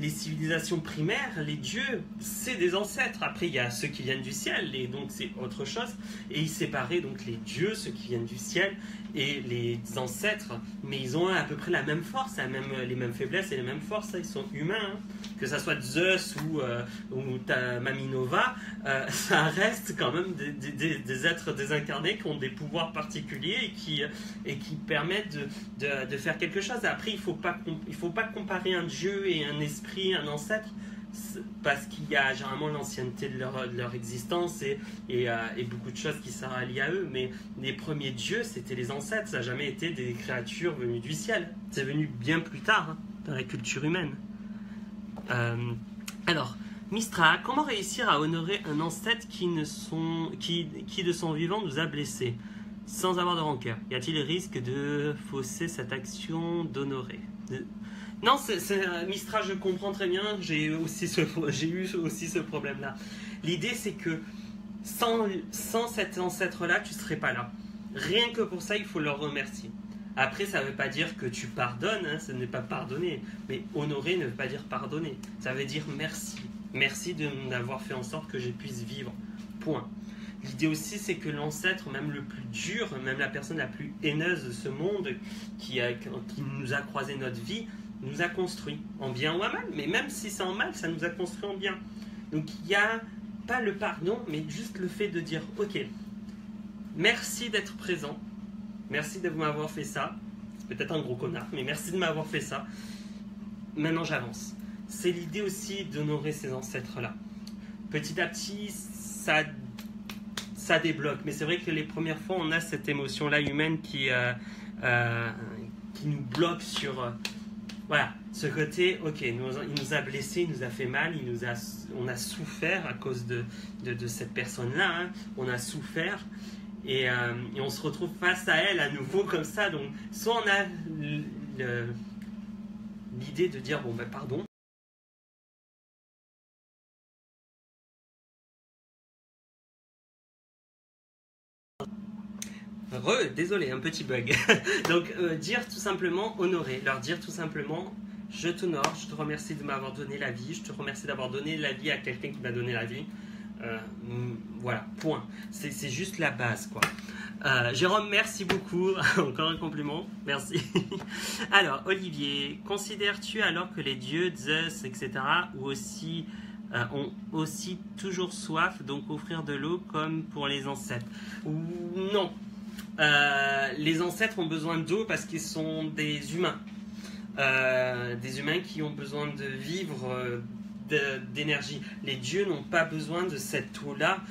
civilisations primaires, les dieux, c'est des ancêtres. Après, il y a ceux qui viennent du ciel, et donc c'est autre chose. Et ils séparaient donc les dieux, ceux qui viennent du ciel, et les ancêtres, mais ils ont à peu près la même force, les mêmes faiblesses et les mêmes forces. Ils sont humains, hein. Que ça soit Zeus ou ta Maminova, ça reste quand même des êtres désincarnés qui ont des pouvoirs particuliers et qui permettent de faire quelque chose. Après, il faut pas comparer un dieu et un esprit, un ancêtre, parce qu'il y a généralement l'ancienneté de leur existence et beaucoup de choses qui sont liées à eux. Mais les premiers dieux, c'était les ancêtres, ça n'a jamais été des créatures venues du ciel. C'est venu bien plus tard, hein, dans la culture humaine. Alors, Mistra, comment réussir à honorer un ancêtre qui de son vivant nous a blessés, sans avoir de rancœur? Y a-t-il risque de fausser cette action d'honorer? Non, Mistra, je comprends très bien, j'ai eu aussi ce problème-là. L'idée, c'est que sans cet ancêtre-là, tu ne serais pas là. Rien que pour ça, il faut leur remercier. Après, ça ne veut pas dire que tu pardonnes, hein, ce n'est pas pardonner. Mais honorer ne veut pas dire pardonner. Ça veut dire merci. Merci de m'avoir fait en sorte que je puisse vivre. Point. L'idée aussi, c'est que l'ancêtre, même le plus dur, même la personne la plus haineuse de ce monde, qui nous a croisé notre vie, nous a construit, en bien ou en mal. Mais même si c'est en mal, ça nous a construit en bien. Donc il n'y a pas le pardon, mais juste le fait de dire, ok, merci d'être présent, merci de m'avoir fait ça, c'est peut-être un gros connard, mais merci de m'avoir fait ça, maintenant j'avance. C'est l'idée aussi d'honorer ces ancêtres-là. Petit à petit, ça débloque, mais c'est vrai que les premières fois, on a cette émotion-là humaine qui nous bloque sur... voilà, ce côté, ok, il nous a blessés, il nous a fait mal, on a souffert à cause de cette personne-là, hein, on a souffert, et on se retrouve face à elle à nouveau comme ça, donc soit on a l'idée de dire, bon ben pardon, désolé, un petit bug. Donc, dire tout simplement honorer, leur dire tout simplement je t'honore, je te remercie de m'avoir donné la vie, je te remercie d'avoir donné la vie à quelqu'un qui m'a donné la vie. Voilà, point. C'est juste la base, quoi. Jérôme, merci beaucoup. Encore un compliment, merci. Alors, Olivier, considères-tu alors que les dieux, Zeus, etc., ont aussi toujours soif, donc offrir de l'eau comme pour les ancêtres? Non. Les ancêtres ont besoin d'eau parce qu'ils sont des humains. Des humains qui ont besoin de vivre d'énergie. Les dieux n'ont pas besoin de cette eau-là.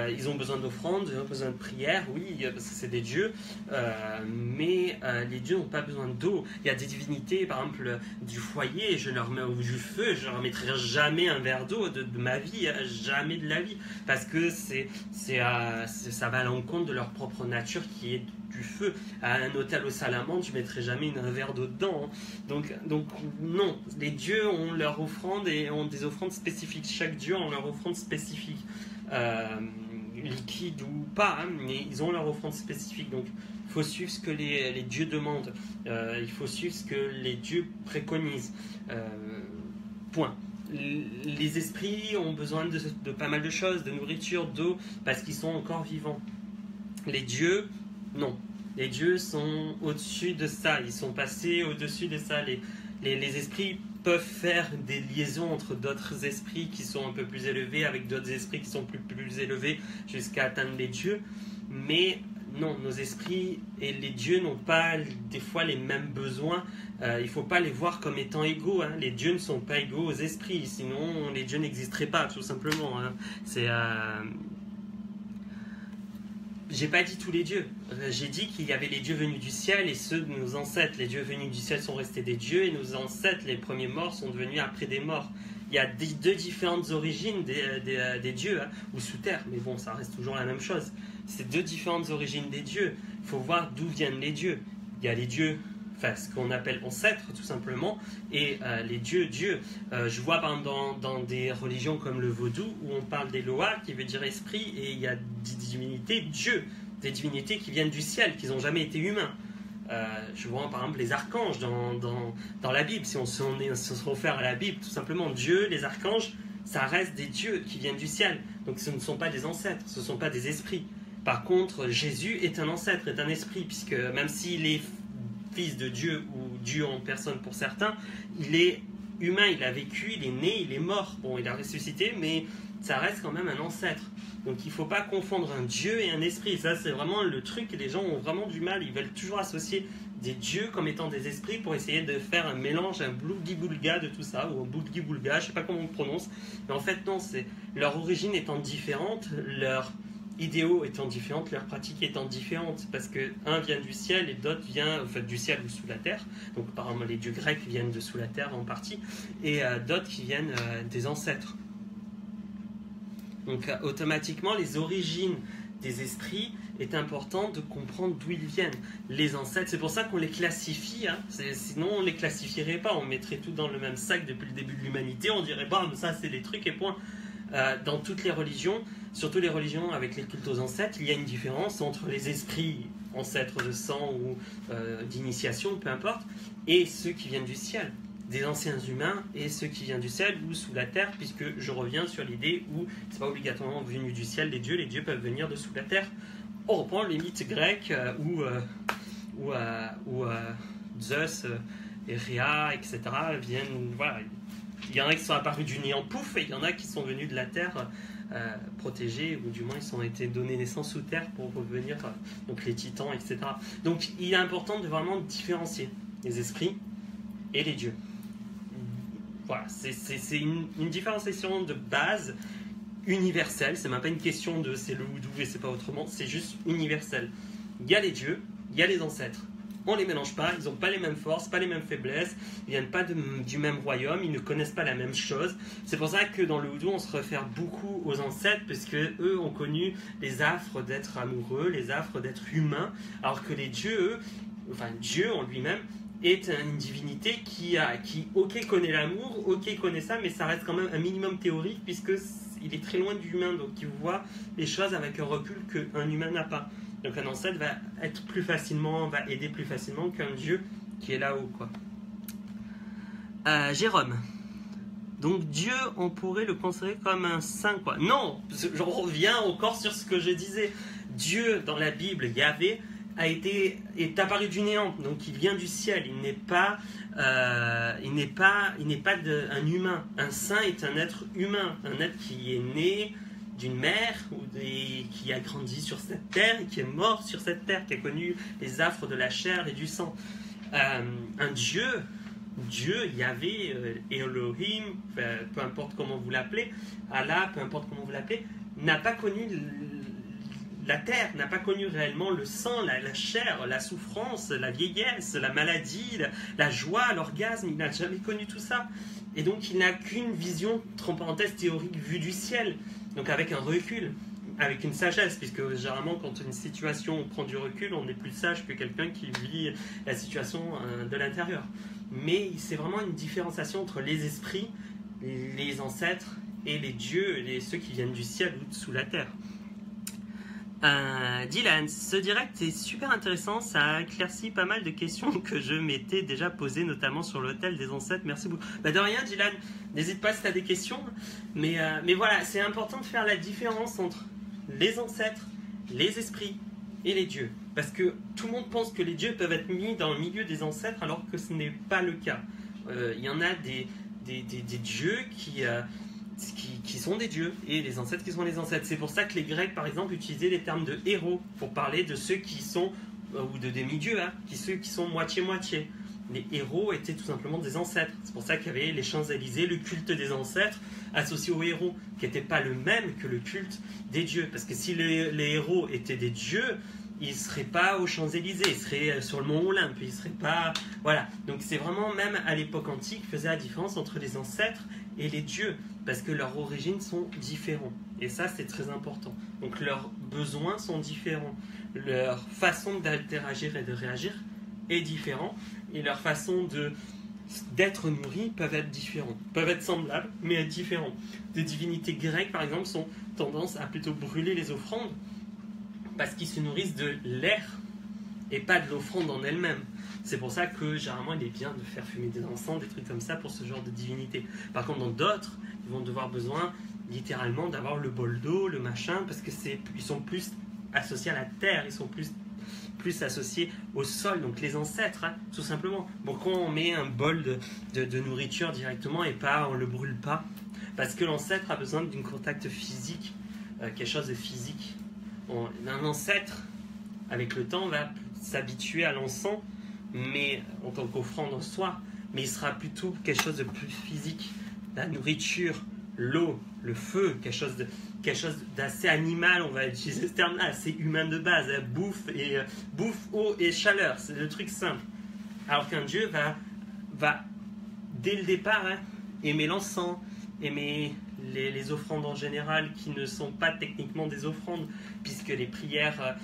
Ils ont besoin d'offrandes, ils ont besoin de prières, oui, parce que c'est des dieux. Mais les dieux n'ont pas besoin d'eau. Il y a des divinités, par exemple, du foyer, je leur mets du feu, je leur mettrai jamais un verre d'eau de ma vie, jamais de la vie. Parce que ça va à l'encontre de leur propre nature qui est du feu. À un hôtel au Salamandre, je ne mettrai jamais un verre d'eau dedans. Hein. Donc non, les dieux ont leur offrande et ont des offrandes spécifiques. Chaque dieu a leur offrande spécifique. Liquide ou pas, hein, mais ils ont leur offrande spécifique. Donc il faut suivre ce que les dieux demandent. Il faut suivre ce que les dieux préconisent. Point. Les esprits ont besoin de pas mal de choses, de nourriture, d'eau, parce qu'ils sont encore vivants. Les dieux, non. Les dieux sont au-dessus de ça. Ils sont passés au-dessus de ça. Les esprits peuvent faire des liaisons entre d'autres esprits qui sont un peu plus élevés avec d'autres esprits qui sont plus élevés jusqu'à atteindre les dieux. Mais non, nos esprits et les dieux n'ont pas des fois les mêmes besoins. Il ne faut pas les voir comme étant égaux. Hein. Les dieux ne sont pas égaux aux esprits. Sinon, les dieux n'existeraient pas, tout simplement. Hein. J'ai pas dit tous les dieux. J'ai dit qu'il y avait les dieux venus du ciel et ceux de nos ancêtres. Les dieux venus du ciel sont restés des dieux et nos ancêtres, les premiers morts, sont devenus après des morts. Il y a deux différentes origines des dieux, hein, ou sous terre, mais bon, ça reste toujours la même chose. C'est deux différentes origines des dieux. Il faut voir d'où viennent les dieux. Il y a les dieux, enfin ce qu'on appelle ancêtres tout simplement, et les dieux. Je vois par exemple dans des religions comme le vaudou où on parle d'Eloa qui veut dire esprit, et il y a des divinités dieux, des divinités qui viennent du ciel, qui n'ont jamais été humains. Je vois par exemple les archanges dans la Bible, si on se réfère à la Bible, tout simplement Dieu, les archanges, ça reste des dieux qui viennent du ciel, donc ce ne sont pas des ancêtres, ce ne sont pas des esprits. Par contre, Jésus est un ancêtre, est un esprit, puisque même s'il est fils de Dieu ou Dieu en personne pour certains, il est humain, il a vécu, il est né, il est mort. Bon, il a ressuscité, mais ça reste quand même un ancêtre. Donc il ne faut pas confondre un Dieu et un esprit. Ça, c'est vraiment le truc et les gens ont vraiment du mal. Ils veulent toujours associer des dieux comme étant des esprits pour essayer de faire un mélange, un boulgi-boulga de tout ça, ou un boulgi-boulga, je ne sais pas comment on le prononce. Mais en fait, non, c'est leur origine étant différente, leur idéaux étant différentes, leurs pratiques étant différentes, parce que un vient du ciel et d'autres viennent du ciel ou sous la terre. Donc par exemple les dieux grecs viennent de sous la terre en partie, et d'autres qui viennent des ancêtres. Donc automatiquement, les origines des esprits est important de comprendre d'où ils viennent. Les ancêtres, c'est pour ça qu'on les classifie, hein. Sinon on ne les classifierait pas, on mettrait tout dans le même sac depuis le début de l'humanité, on dirait pas, ça c'est les trucs et point. Dans toutes les religions, surtout les religions avec les cultes aux ancêtres, il y a une différence entre les esprits ancêtres de sang ou d'initiation, peu importe, et ceux qui viennent du ciel, des anciens humains, et ceux qui viennent du ciel ou sous la terre, puisque je reviens sur l'idée où c'est pas obligatoirement venu du ciel les dieux peuvent venir de sous la terre. On reprend les mythes grecs où Zeus et Rhea, etc. viennent, voilà. Il y en a qui sont apparus du néant, pouf, et il y en a qui sont venus de la terre protégés, ou du moins ils ont été donnés naissance sous terre pour revenir, donc les titans, etc. Donc il est important de vraiment différencier les esprits et les dieux. Voilà, c'est une différenciation de base universelle, c'est même pas une question de c'est le houdou et c'est pas autrement, c'est juste universel. Il y a les dieux, il y a les ancêtres. On les mélange pas, ils n'ont pas les mêmes forces, pas les mêmes faiblesses, ils viennent pas du même royaume, ils ne connaissent pas la même chose. C'est pour ça que dans le houdou, on se réfère beaucoup aux ancêtres, parce que eux ont connu les affres d'être amoureux, les affres d'être humains, alors que les dieux, eux, enfin Dieu en lui-même, est une divinité qui ok, connaît l'amour, ok, connaît ça, mais ça reste quand même un minimum théorique, puisque il est très loin du humain, donc il voit les choses avec un recul qu'un humain n'a pas. Donc un ancêtre va aider plus facilement qu'un dieu qui est là-haut, quoi. Jérôme. Donc Dieu, on pourrait le considérer comme un saint, quoi. Non, je reviens encore sur ce que je disais. Dieu, dans la Bible, Yahvé, est apparu du néant, donc il vient du ciel. Il n'est pas un humain. Un saint est un être humain, un être qui est né d'une mère qui a grandi sur cette terre et qui est mort sur cette terre, qui a connu les affres de la chair et du sang. Un Dieu, Yahvé, Elohim, peu importe comment vous l'appelez, Allah, peu importe comment vous l'appelez, n'a pas connu la terre, n'a pas connu réellement le sang, la chair, la souffrance, la vieillesse, la maladie, la joie, l'orgasme. Il n'a jamais connu tout ça. Et donc il n'a qu'une vision, entre parenthèses, théorique vue du ciel. Donc avec un recul, avec une sagesse, puisque généralement quand une situation prend du recul, on est plus sage que quelqu'un qui vit la situation de l'intérieur. Mais c'est vraiment une différenciation entre les esprits, les ancêtres et les dieux, ceux qui viennent du ciel ou sous la terre. Dylan, ce direct est super intéressant, ça a éclairci pas mal de questions que je m'étais déjà posées, notamment sur l'autel des ancêtres. Merci beaucoup. De rien, Dylan, n'hésite pas si tu as des questions. Mais voilà, c'est important de faire la différence entre les ancêtres, les esprits et les dieux. Parce que tout le monde pense que les dieux peuvent être mis dans le milieu des ancêtres, alors que ce n'est pas le cas. Il y en a des dieux qui sont des dieux, et les ancêtres qui sont les ancêtres. C'est pour ça que les Grecs, par exemple, utilisaient les termes de héros pour parler de ceux qui sont, ou de demi-dieux, hein, ceux qui sont moitié-moitié. Les héros étaient tout simplement des ancêtres. C'est pour ça qu'il y avait les Champs-Élysées, le culte des ancêtres associé aux héros, qui n'était pas le même que le culte des dieux. Parce que si les héros étaient des dieux, ils ne seraient pas aux Champs-Élysées, ils seraient sur le mont Olympe, ils ne seraient pas... Voilà. Donc c'est vraiment, même à l'époque antique, faisait la différence entre les ancêtres et les dieux, parce que leurs origines sont différentes. Et ça, c'est très important. Donc leurs besoins sont différents. Leur façon d'interagir et de réagir est différente. Et leur façon d'être nourris peuvent être différents. Peuvent être semblables, mais être différents. Des divinités grecques, par exemple, sont tendance à plutôt brûler les offrandes, parce qu'ils se nourrissent de l'air et pas de l'offrande en elle-même. C'est pour ça que généralement il est bien de faire fumer des encens, des trucs comme ça pour ce genre de divinité. Par contre, dans d'autres, ils vont devoir besoin littéralement d'avoir le bol d'eau, le machin, parce que ils sont plus associés à la terre, ils sont plus associés au sol, donc les ancêtres, hein, tout simplement. Pourquoi on met un bol de nourriture directement et pas, on le brûle pas? Parce que l'ancêtre a besoin d'un contact physique, quelque chose de physique. Un ancêtre, avec le temps, va s'habituer à l'encens, mais en tant qu'offrande en soi, mais il sera plutôt quelque chose de plus physique. La nourriture, l'eau, le feu, quelque chose d'assez animal, on va utiliser ce terme-là, assez humain de base, hein, bouffe, eau et chaleur, c'est le truc simple. Alors qu'un dieu va dès le départ, hein, aimer l'encens, aimer les offrandes en général qui ne sont pas techniquement des offrandes, puisque les prières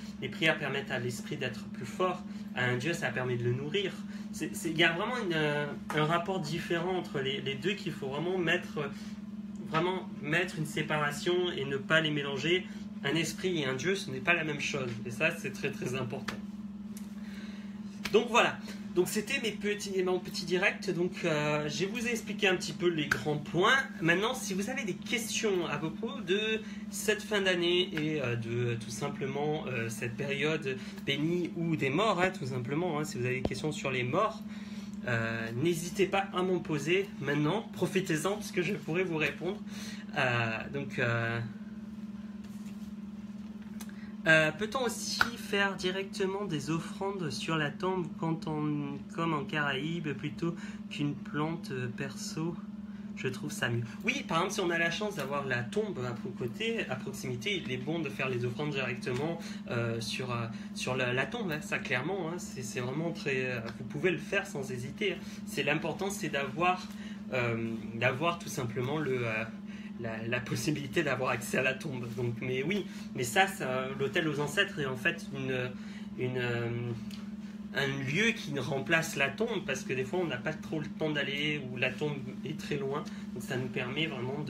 permettent à l'esprit d'être plus fort. À un Dieu, ça permet de le nourrir. Il y a vraiment un rapport différent entre les deux qu'il faut vraiment mettre une séparation et ne pas les mélanger. Un esprit et un Dieu, ce n'est pas la même chose. Et ça, c'est très très important. Donc voilà. Donc c'était mon petit direct. Donc je vous ai expliqué un petit peu les grands points. Maintenant, si vous avez des questions à propos de cette fin d'année et de tout simplement cette période bénie ou des morts, hein, tout simplement, hein, si vous avez des questions sur les morts, n'hésitez pas à m'en poser maintenant. Profitez-en parce que je pourrai vous répondre. Peut-on aussi faire directement des offrandes sur la tombe comme en Caraïbes plutôt qu'une plante perso? Je trouve ça mieux. Oui, par exemple, si on a la chance d'avoir la tombe à proximité, il est bon de faire les offrandes directement sur la tombe. Hein, ça, clairement, hein, c'est vraiment très. Vous pouvez le faire sans hésiter. Hein. L'important, c'est d'avoir tout simplement la possibilité d'avoir accès à la tombe. Donc, mais oui, mais ça l'autel aux ancêtres est en fait un lieu qui remplace la tombe, parce que des fois on n'a pas trop le temps d'aller, ou la tombe est très loin. Donc ça nous permet vraiment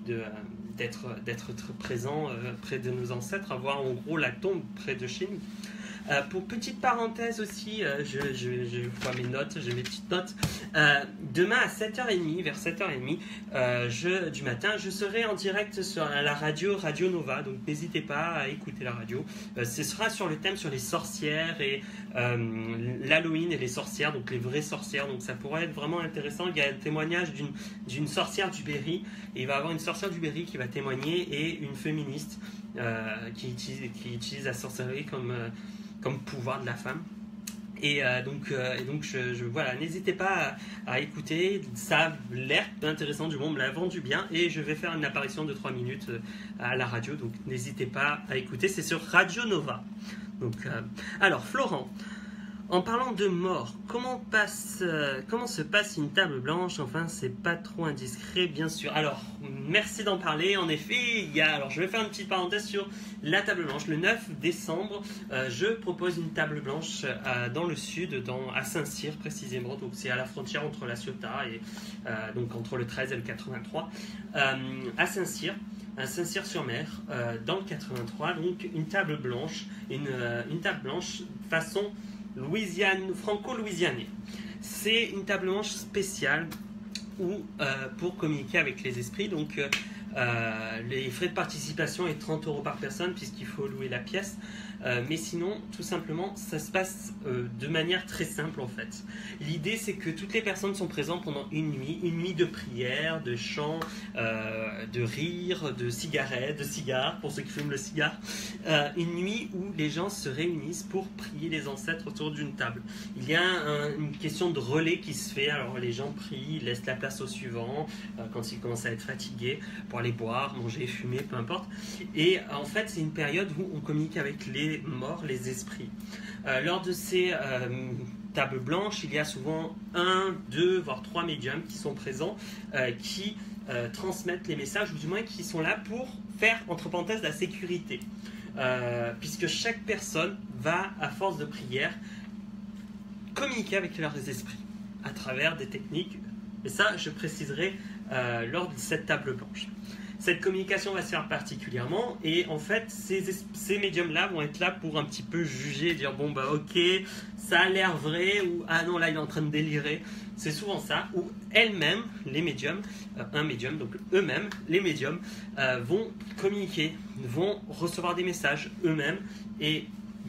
d'être très présent près de nos ancêtres, avoir en gros la tombe près de chez nous. Pour petite parenthèse aussi, je vois mes notes, j'ai mes petites notes. Demain à 7h30, vers 7h30 du matin, je serai en direct sur la Radio Nova, donc n'hésitez pas à écouter la radio. Ce sera sur le thème sur les sorcières et l'Halloween et les sorcières, donc les vraies sorcières. Donc ça pourrait être vraiment intéressant. Il y a un témoignage d'une sorcière du Berry, et il va y avoir une sorcière du Berry qui va témoigner, et une féministe qui utilise la sorcellerie comme pouvoir de la femme. Et donc voilà, n'hésitez pas à écouter, ça a l'air intéressant, du monde me l'a vendu bien, et je vais faire une apparition de 3 minutes à la radio, donc n'hésitez pas à écouter, c'est sur Radio Nova. Donc, alors Florent, en parlant de mort, comment se passe une table blanche? Enfin, c'est pas trop indiscret, bien sûr. Alors, merci d'en parler. En effet, alors je vais faire une petite parenthèse sur la table blanche. Le 9 décembre, je propose une table blanche dans le sud, à Saint-Cyr précisément. Donc, c'est à la frontière entre La Ciotat et donc entre le 13 et le 83, à Saint-Cyr. À Saint-Cyr-sur-Mer, dans le 83. Donc, une table blanche façon franco-louisianais. C'est une table blanche spéciale pour communiquer avec les esprits. Donc, les frais de participation est 30 € par personne, puisqu'il faut louer la pièce. Mais sinon, tout simplement, ça se passe de manière très simple en fait. L'idée, c'est que toutes les personnes sont présentes pendant une nuit de prière, de chants, de rires, de cigarettes, de cigares, pour ceux qui fument le cigare. Une nuit où les gens se réunissent pour prier les ancêtres autour d'une table. Il y a une question de relais qui se fait, alors les gens prient, laissent la place au suivant, quand ils commencent à être fatigués, pour aller boire, manger, fumer, peu importe. Et en fait, c'est une période où on communique avec les morts, les esprits. Lors de ces tables blanches, il y a souvent 1, 2, voire 3 médiums qui sont présents, qui transmettent les messages, ou du moins qui sont là pour faire, entre parenthèses, la sécurité. Puisque chaque personne va, à force de prière, communiquer avec leurs esprits à travers des techniques. Et ça, je préciserai lors de cette table blanche. Cette communication va se faire particulièrement, et en fait ces médiums-là vont être là pour un petit peu juger, dire bon bah ok, ça a l'air vrai, ou ah non là il est en train de délirer. C'est souvent ça, ou elles-mêmes, les médiums, donc eux-mêmes, les médiums, vont communiquer, vont recevoir des messages eux-mêmes, et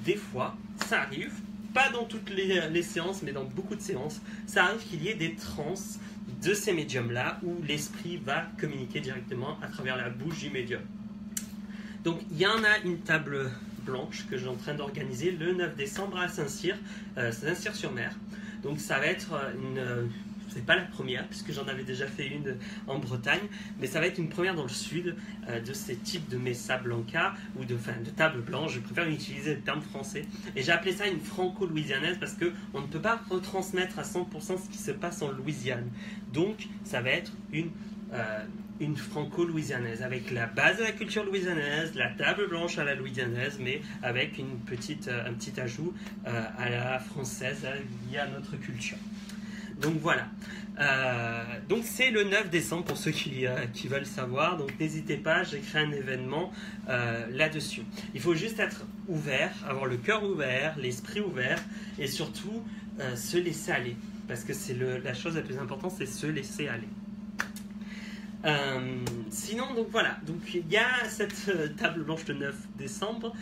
des fois ça arrive, pas dans toutes les séances, mais dans beaucoup de séances, ça arrive qu'il y ait des trans de ces médiums-là, où l'esprit va communiquer directement à travers la bouche du médium. Donc il y en a une table blanche que j'ai en train d'organiser le 9 décembre à Saint-Cyr, Saint-Cyr-sur-Mer. Donc ça va être c'est pas la première, puisque j'en avais déjà fait une en Bretagne, mais ça va être une première dans le sud de ces types de messa blanca, ou de table blanche. Je préfère utiliser le terme français, et j'ai appelé ça une franco-louisianaise, parce qu'on ne peut pas retransmettre à 100% ce qui se passe en Louisiane. Donc ça va être une franco-louisianaise, avec la base de la culture louisianaise, la table blanche à la louisianaise, mais avec un petit ajout à la française, lié à notre culture. Donc voilà. Donc c'est le 9 décembre pour ceux qui veulent savoir. Donc n'hésitez pas, j'ai créé un événement là-dessus. Il faut juste être ouvert, avoir le cœur ouvert, l'esprit ouvert et surtout se laisser aller. Parce que c'est la chose la plus importante, c'est se laisser aller. Sinon, donc voilà, donc il y a cette table blanche le 9 décembre.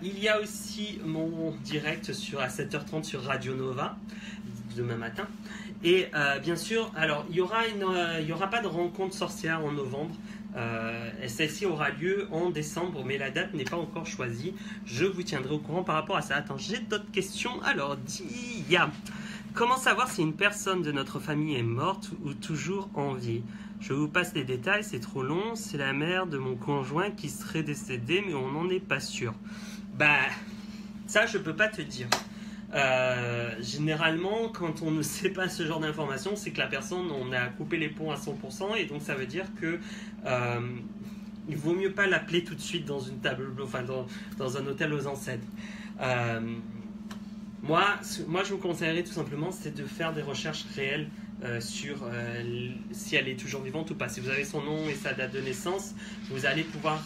Il y a aussi mon direct à 7h30 sur Radio Nova demain matin. Et bien sûr, alors il y aura pas de rencontre sorcière en novembre. Celle-ci aura lieu en décembre, mais la date n'est pas encore choisie. Je vous tiendrai au courant par rapport à ça. Attends, j'ai d'autres questions. Alors, Dia, comment savoir si une personne de notre famille est morte ou toujours en vie? Je vous passe les détails, c'est trop long. C'est la mère de mon conjoint qui serait décédée, mais on n'en est pas sûr. Bah, ça, je peux pas te dire. Généralement, quand on ne sait pas ce genre d'informations, c'est que la personne, on a coupé les ponts à 100%, et donc ça veut dire que il vaut mieux pas l'appeler tout de suite dans une table, enfin dans un hôtel aux ancêtres. Moi, je vous conseillerais tout simplement, c'est de faire des recherches réelles sur si elle est toujours vivante ou pas. Si vous avez son nom et sa date de naissance, vous allez pouvoir,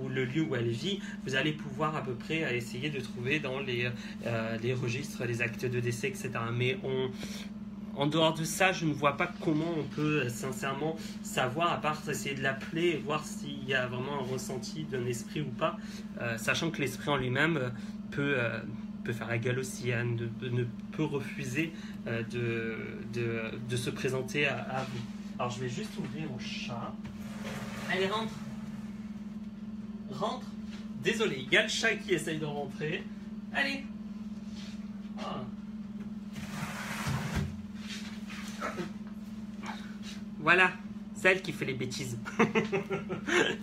ou le lieu où elle vit, vous allez pouvoir à peu près essayer de trouver dans les registres, les actes de décès, etc. Mais en dehors de ça, je ne vois pas comment on peut sincèrement savoir, à part essayer de l'appeler et voir s'il y a vraiment un ressenti d'un esprit ou pas, sachant que l'esprit en lui-même peut faire la gueule aussi, ne peut refuser de se présenter à vous. Alors je vais juste ouvrir au chat. Allez, rentre. Rentre. Désolé, il y a le chat qui essaye de rentrer. Allez. Oh. Voilà, celle qui fait les bêtises.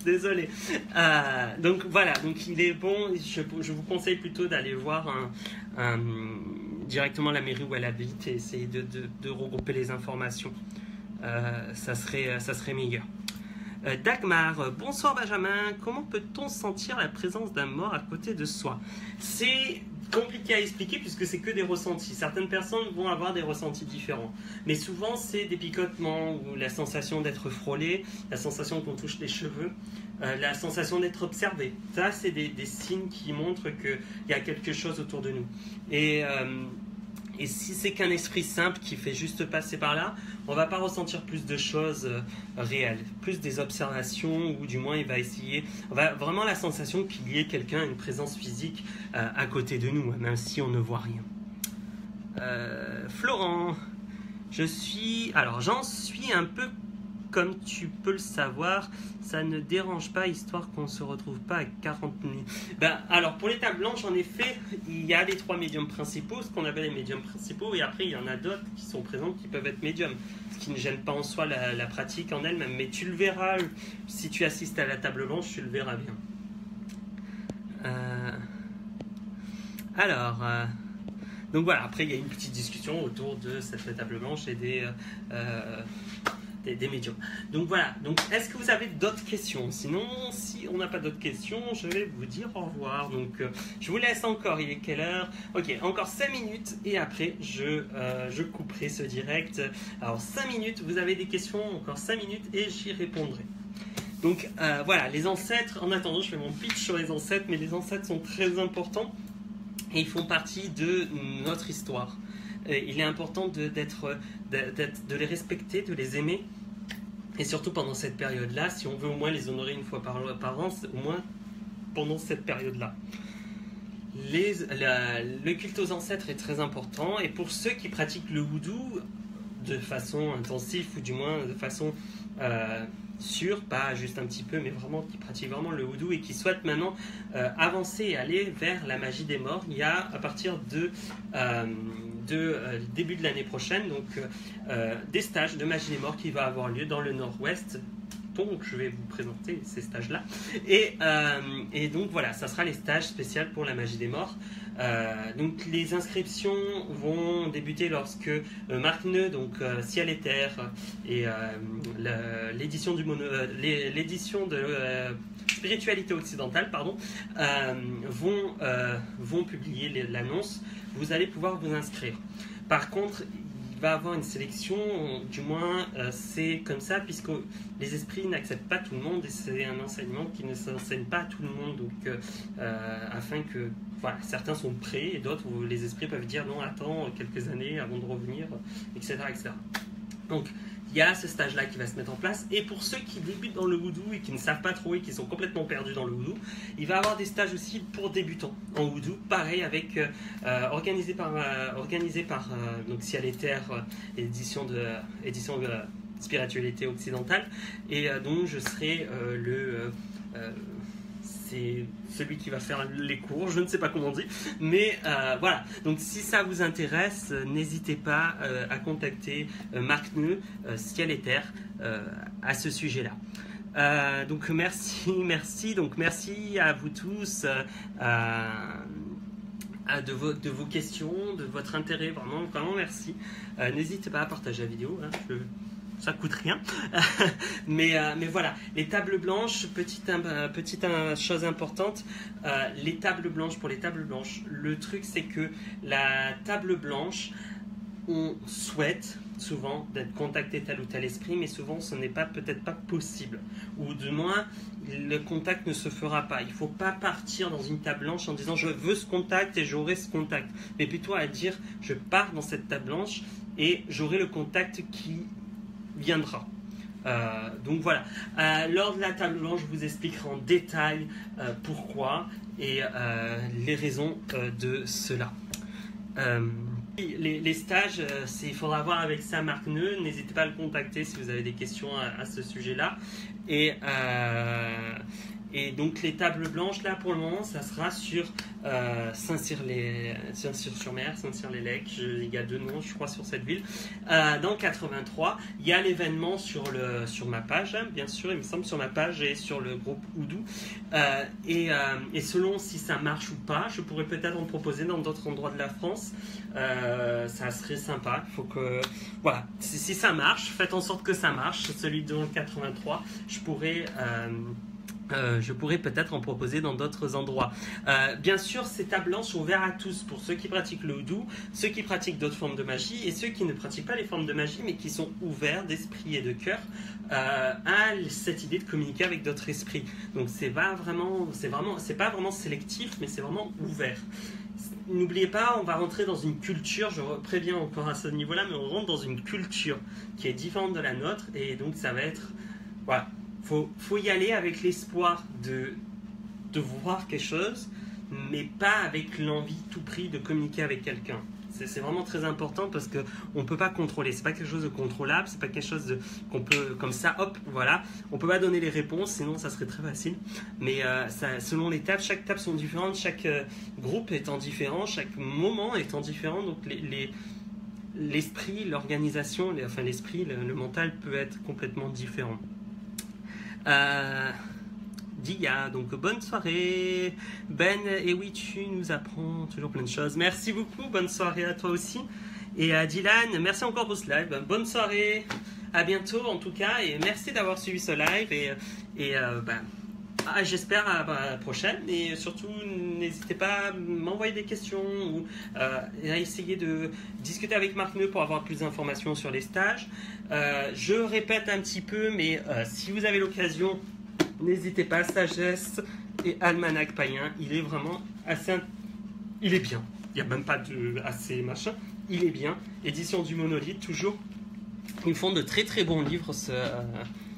Désolé. Donc voilà, donc il est bon, je vous conseille plutôt d'aller voir directement la mairie où elle habite et essayer de regrouper les informations. Ça serait meilleur. Dagmar, bonsoir Benjamin, comment peut-on sentir la présence d'un mort à côté de soi? C'est compliqué à expliquer puisque c'est que des ressentis. Certaines personnes vont avoir des ressentis différents. Mais souvent, c'est des picotements ou la sensation d'être frôlé, la sensation qu'on touche les cheveux, la sensation d'être observé. Ça, c'est des signes qui montrent qu'il y a quelque chose autour de nous. Et si c'est qu'un esprit simple qui fait juste passer par là, on ne va pas ressentir plus de choses réelles, plus des observations, ou du moins il va essayer, vraiment la sensation qu'il y ait quelqu'un, une présence physique à côté de nous, même si on ne voit rien. Florent, j'en suis un peu comme tu peux le savoir, ça ne dérange pas, histoire qu'on ne se retrouve pas à 40 minutes. Alors, pour les tables blanches, en effet, il y a les 3 médiums principaux, ce qu'on appelle les médiums principaux, et après, il y en a d'autres qui sont présents qui peuvent être médiums, ce qui ne gêne pas en soi la pratique en elle-même. Mais tu le verras, si tu assistes à la table blanche, tu le verras bien. Donc voilà, après, il y a une petite discussion autour de cette table blanche et des médiums. Donc voilà, est-ce que vous avez d'autres questions? Sinon, si on n'a pas d'autres questions, je vais vous dire au revoir. Donc je vous laisse encore, il est quelle heure? Ok, encore 5 minutes et après je couperai ce direct. Alors 5 minutes, vous avez des questions, encore 5 minutes et j'y répondrai. Donc voilà, les ancêtres, en attendant je fais mon pitch sur les ancêtres, mais les ancêtres sont très importants et ils font partie de notre histoire. Il est important de les respecter, de les aimer. Et surtout pendant cette période-là, si on veut au moins les honorer une fois par an, au moins pendant cette période-là. Le culte aux ancêtres est très important. Et pour ceux qui pratiquent le houdou de façon intensive, ou du moins de façon sûre, pas juste un petit peu, mais vraiment qui pratiquent vraiment le houdou et qui souhaitent maintenant avancer et aller vers la magie des morts, il y a à partir de début de l'année prochaine, donc des stages de magie des morts qui va avoir lieu dans le nord-ouest donc je vais vous présenter ces stages-là. Et donc voilà, ça sera les stages spéciaux pour la magie des morts. Donc les inscriptions vont débuter lorsque Marc Neu, donc Ciel et Terre, et l'édition de Spiritualité occidentale, pardon, vont publier l'annonce. Vous allez pouvoir vous inscrire. Par contre, il va y avoir une sélection, du moins c'est comme ça, puisque les esprits n'acceptent pas tout le monde et c'est un enseignement qui ne s'enseigne pas à tout le monde. Donc, afin que voilà, certains sont prêts et d'autres, les esprits peuvent dire non, attends quelques années avant de revenir, etc. etc. Donc, il y a ce stage-là qui va se mettre en place. Et pour ceux qui débutent dans le voodoo et qui ne savent pas trop et qui sont complètement perdus dans le voodoo, il va y avoir des stages aussi pour débutants en voodoo, pareil, avec organisé par donc Ciel et Terre, édition de Spiritualité occidentale, et dont je serai c'est celui qui va faire les cours, je ne sais pas comment on dit, mais voilà. Donc si ça vous intéresse, n'hésitez pas à contacter Marc Neu, Ciel et Terre, à ce sujet-là. Donc merci. Donc merci à vous tous de vos questions, de votre intérêt, vraiment merci. N'hésitez pas à partager la vidéo, hein, ça coûte rien. mais voilà, les tables blanches, petite chose importante, pour les tables blanches, le truc c'est que la table blanche, on souhaite souvent d'être contacté tel ou tel esprit, mais souvent ce n'est peut-être pas possible, ou du moins le contact ne se fera pas. Il ne faut pas partir dans une table blanche en disant je veux ce contact et j'aurai ce contact, mais plutôt à dire je pars dans cette table blanche et j'aurai le contact qui viendra. Donc voilà, lors de la table blanche, je vous expliquerai en détail pourquoi et les raisons de cela. Les stages, il faudra voir avec ça Marc Neu. N'hésitez pas à le contacter si vous avez des questions à ce sujet-là. Et donc les tables blanches, là pour le moment, ça sera sur Saint-Cyr-sur-Mer, Saint-Cyr-les-Lecs, il y a 2 noms je crois sur cette ville, dans 83. Il y a l'événement sur ma page, hein, bien sûr, il me semble, sur ma page et sur le groupe Oudou. Et selon si ça marche ou pas, je pourrais peut-être en proposer dans d'autres endroits de la France. Ça serait sympa. Il faut que, voilà, si ça marche, faites en sorte que ça marche. Celui de 83, je pourrais peut-être en proposer dans d'autres endroits. Bien sûr, ces tables blanches sont ouvertes à tous, pour ceux qui pratiquent le houdou, ceux qui pratiquent d'autres formes de magie et ceux qui ne pratiquent pas les formes de magie mais qui sont ouverts d'esprit et de cœur à cette idée de communiquer avec d'autres esprits. Donc c'est pas vraiment sélectif, mais c'est vraiment ouvert. N'oubliez pas, on va rentrer dans une culture, je préviens encore à ce niveau-là, mais on rentre dans une culture qui est différente de la nôtre et donc ça va être, voilà. Faut y aller avec l'espoir de voir quelque chose, mais pas avec l'envie tout prix de communiquer avec quelqu'un. C'est vraiment très important parce qu'on ne peut pas contrôler. C'est pas quelque chose de contrôlable, c'est pas quelque chose qu'on peut, comme ça, hop, voilà. On peut pas donner les réponses, sinon ça serait très facile. Mais selon les tables, chaque table sont différentes, chaque groupe étant différent, chaque moment étant différent. Donc l'esprit, l'organisation, l'esprit, le mental peut être complètement différent. Dia, donc bonne soirée Ben, et oui tu nous apprends toujours plein de choses, merci beaucoup, bonne soirée à toi aussi, et à Dylan, merci encore pour ce live, bonne soirée, à bientôt en tout cas, et merci d'avoir suivi ce live, j'espère à la prochaine, et surtout n'hésitez pas à m'envoyer des questions ou à essayer de discuter avec Marc Neu pour avoir plus d'informations sur les stages. Je répète un petit peu, mais si vous avez l'occasion, n'hésitez pas, Sagesse et Almanach Païen, il est vraiment il est bien, il n'y a même pas de assez machin, il est bien, édition du Monolithe toujours, ils font de très très bons livres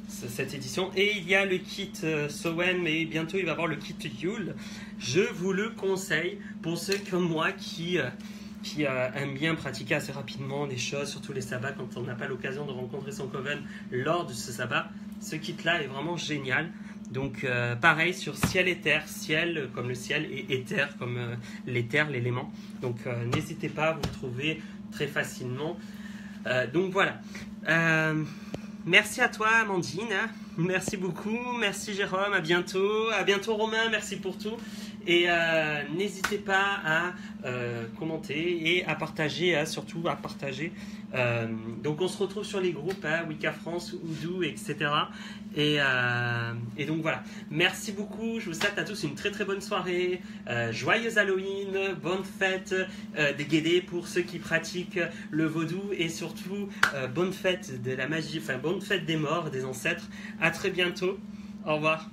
cette édition, et il y a le kit Sowen, mais bientôt il va y avoir le kit Yule. Je vous le conseille pour ceux comme moi qui aiment bien pratiquer assez rapidement des choses, surtout les sabbats quand on n'a pas l'occasion de rencontrer son coven lors de ce sabbat. Ce kit là est vraiment génial. Donc pareil sur ciel et terre, ciel comme le ciel et éther comme l'éther, l'élément. Donc n'hésitez pas, vous le trouvez très facilement. Donc voilà. Merci à toi Amandine. Merci beaucoup, merci Jérôme, à bientôt Romain, merci pour tout. Et n'hésitez pas à commenter et à partager, surtout à partager. Donc on se retrouve sur les groupes, Wicca France, Oudou, etc. Et donc voilà, merci beaucoup, je vous souhaite à tous une très très bonne soirée, joyeuse Halloween, bonne fête des Guédés pour ceux qui pratiquent le vaudou et surtout bonne fête de la magie, enfin bonne fête des morts, des ancêtres. À très bientôt, au revoir.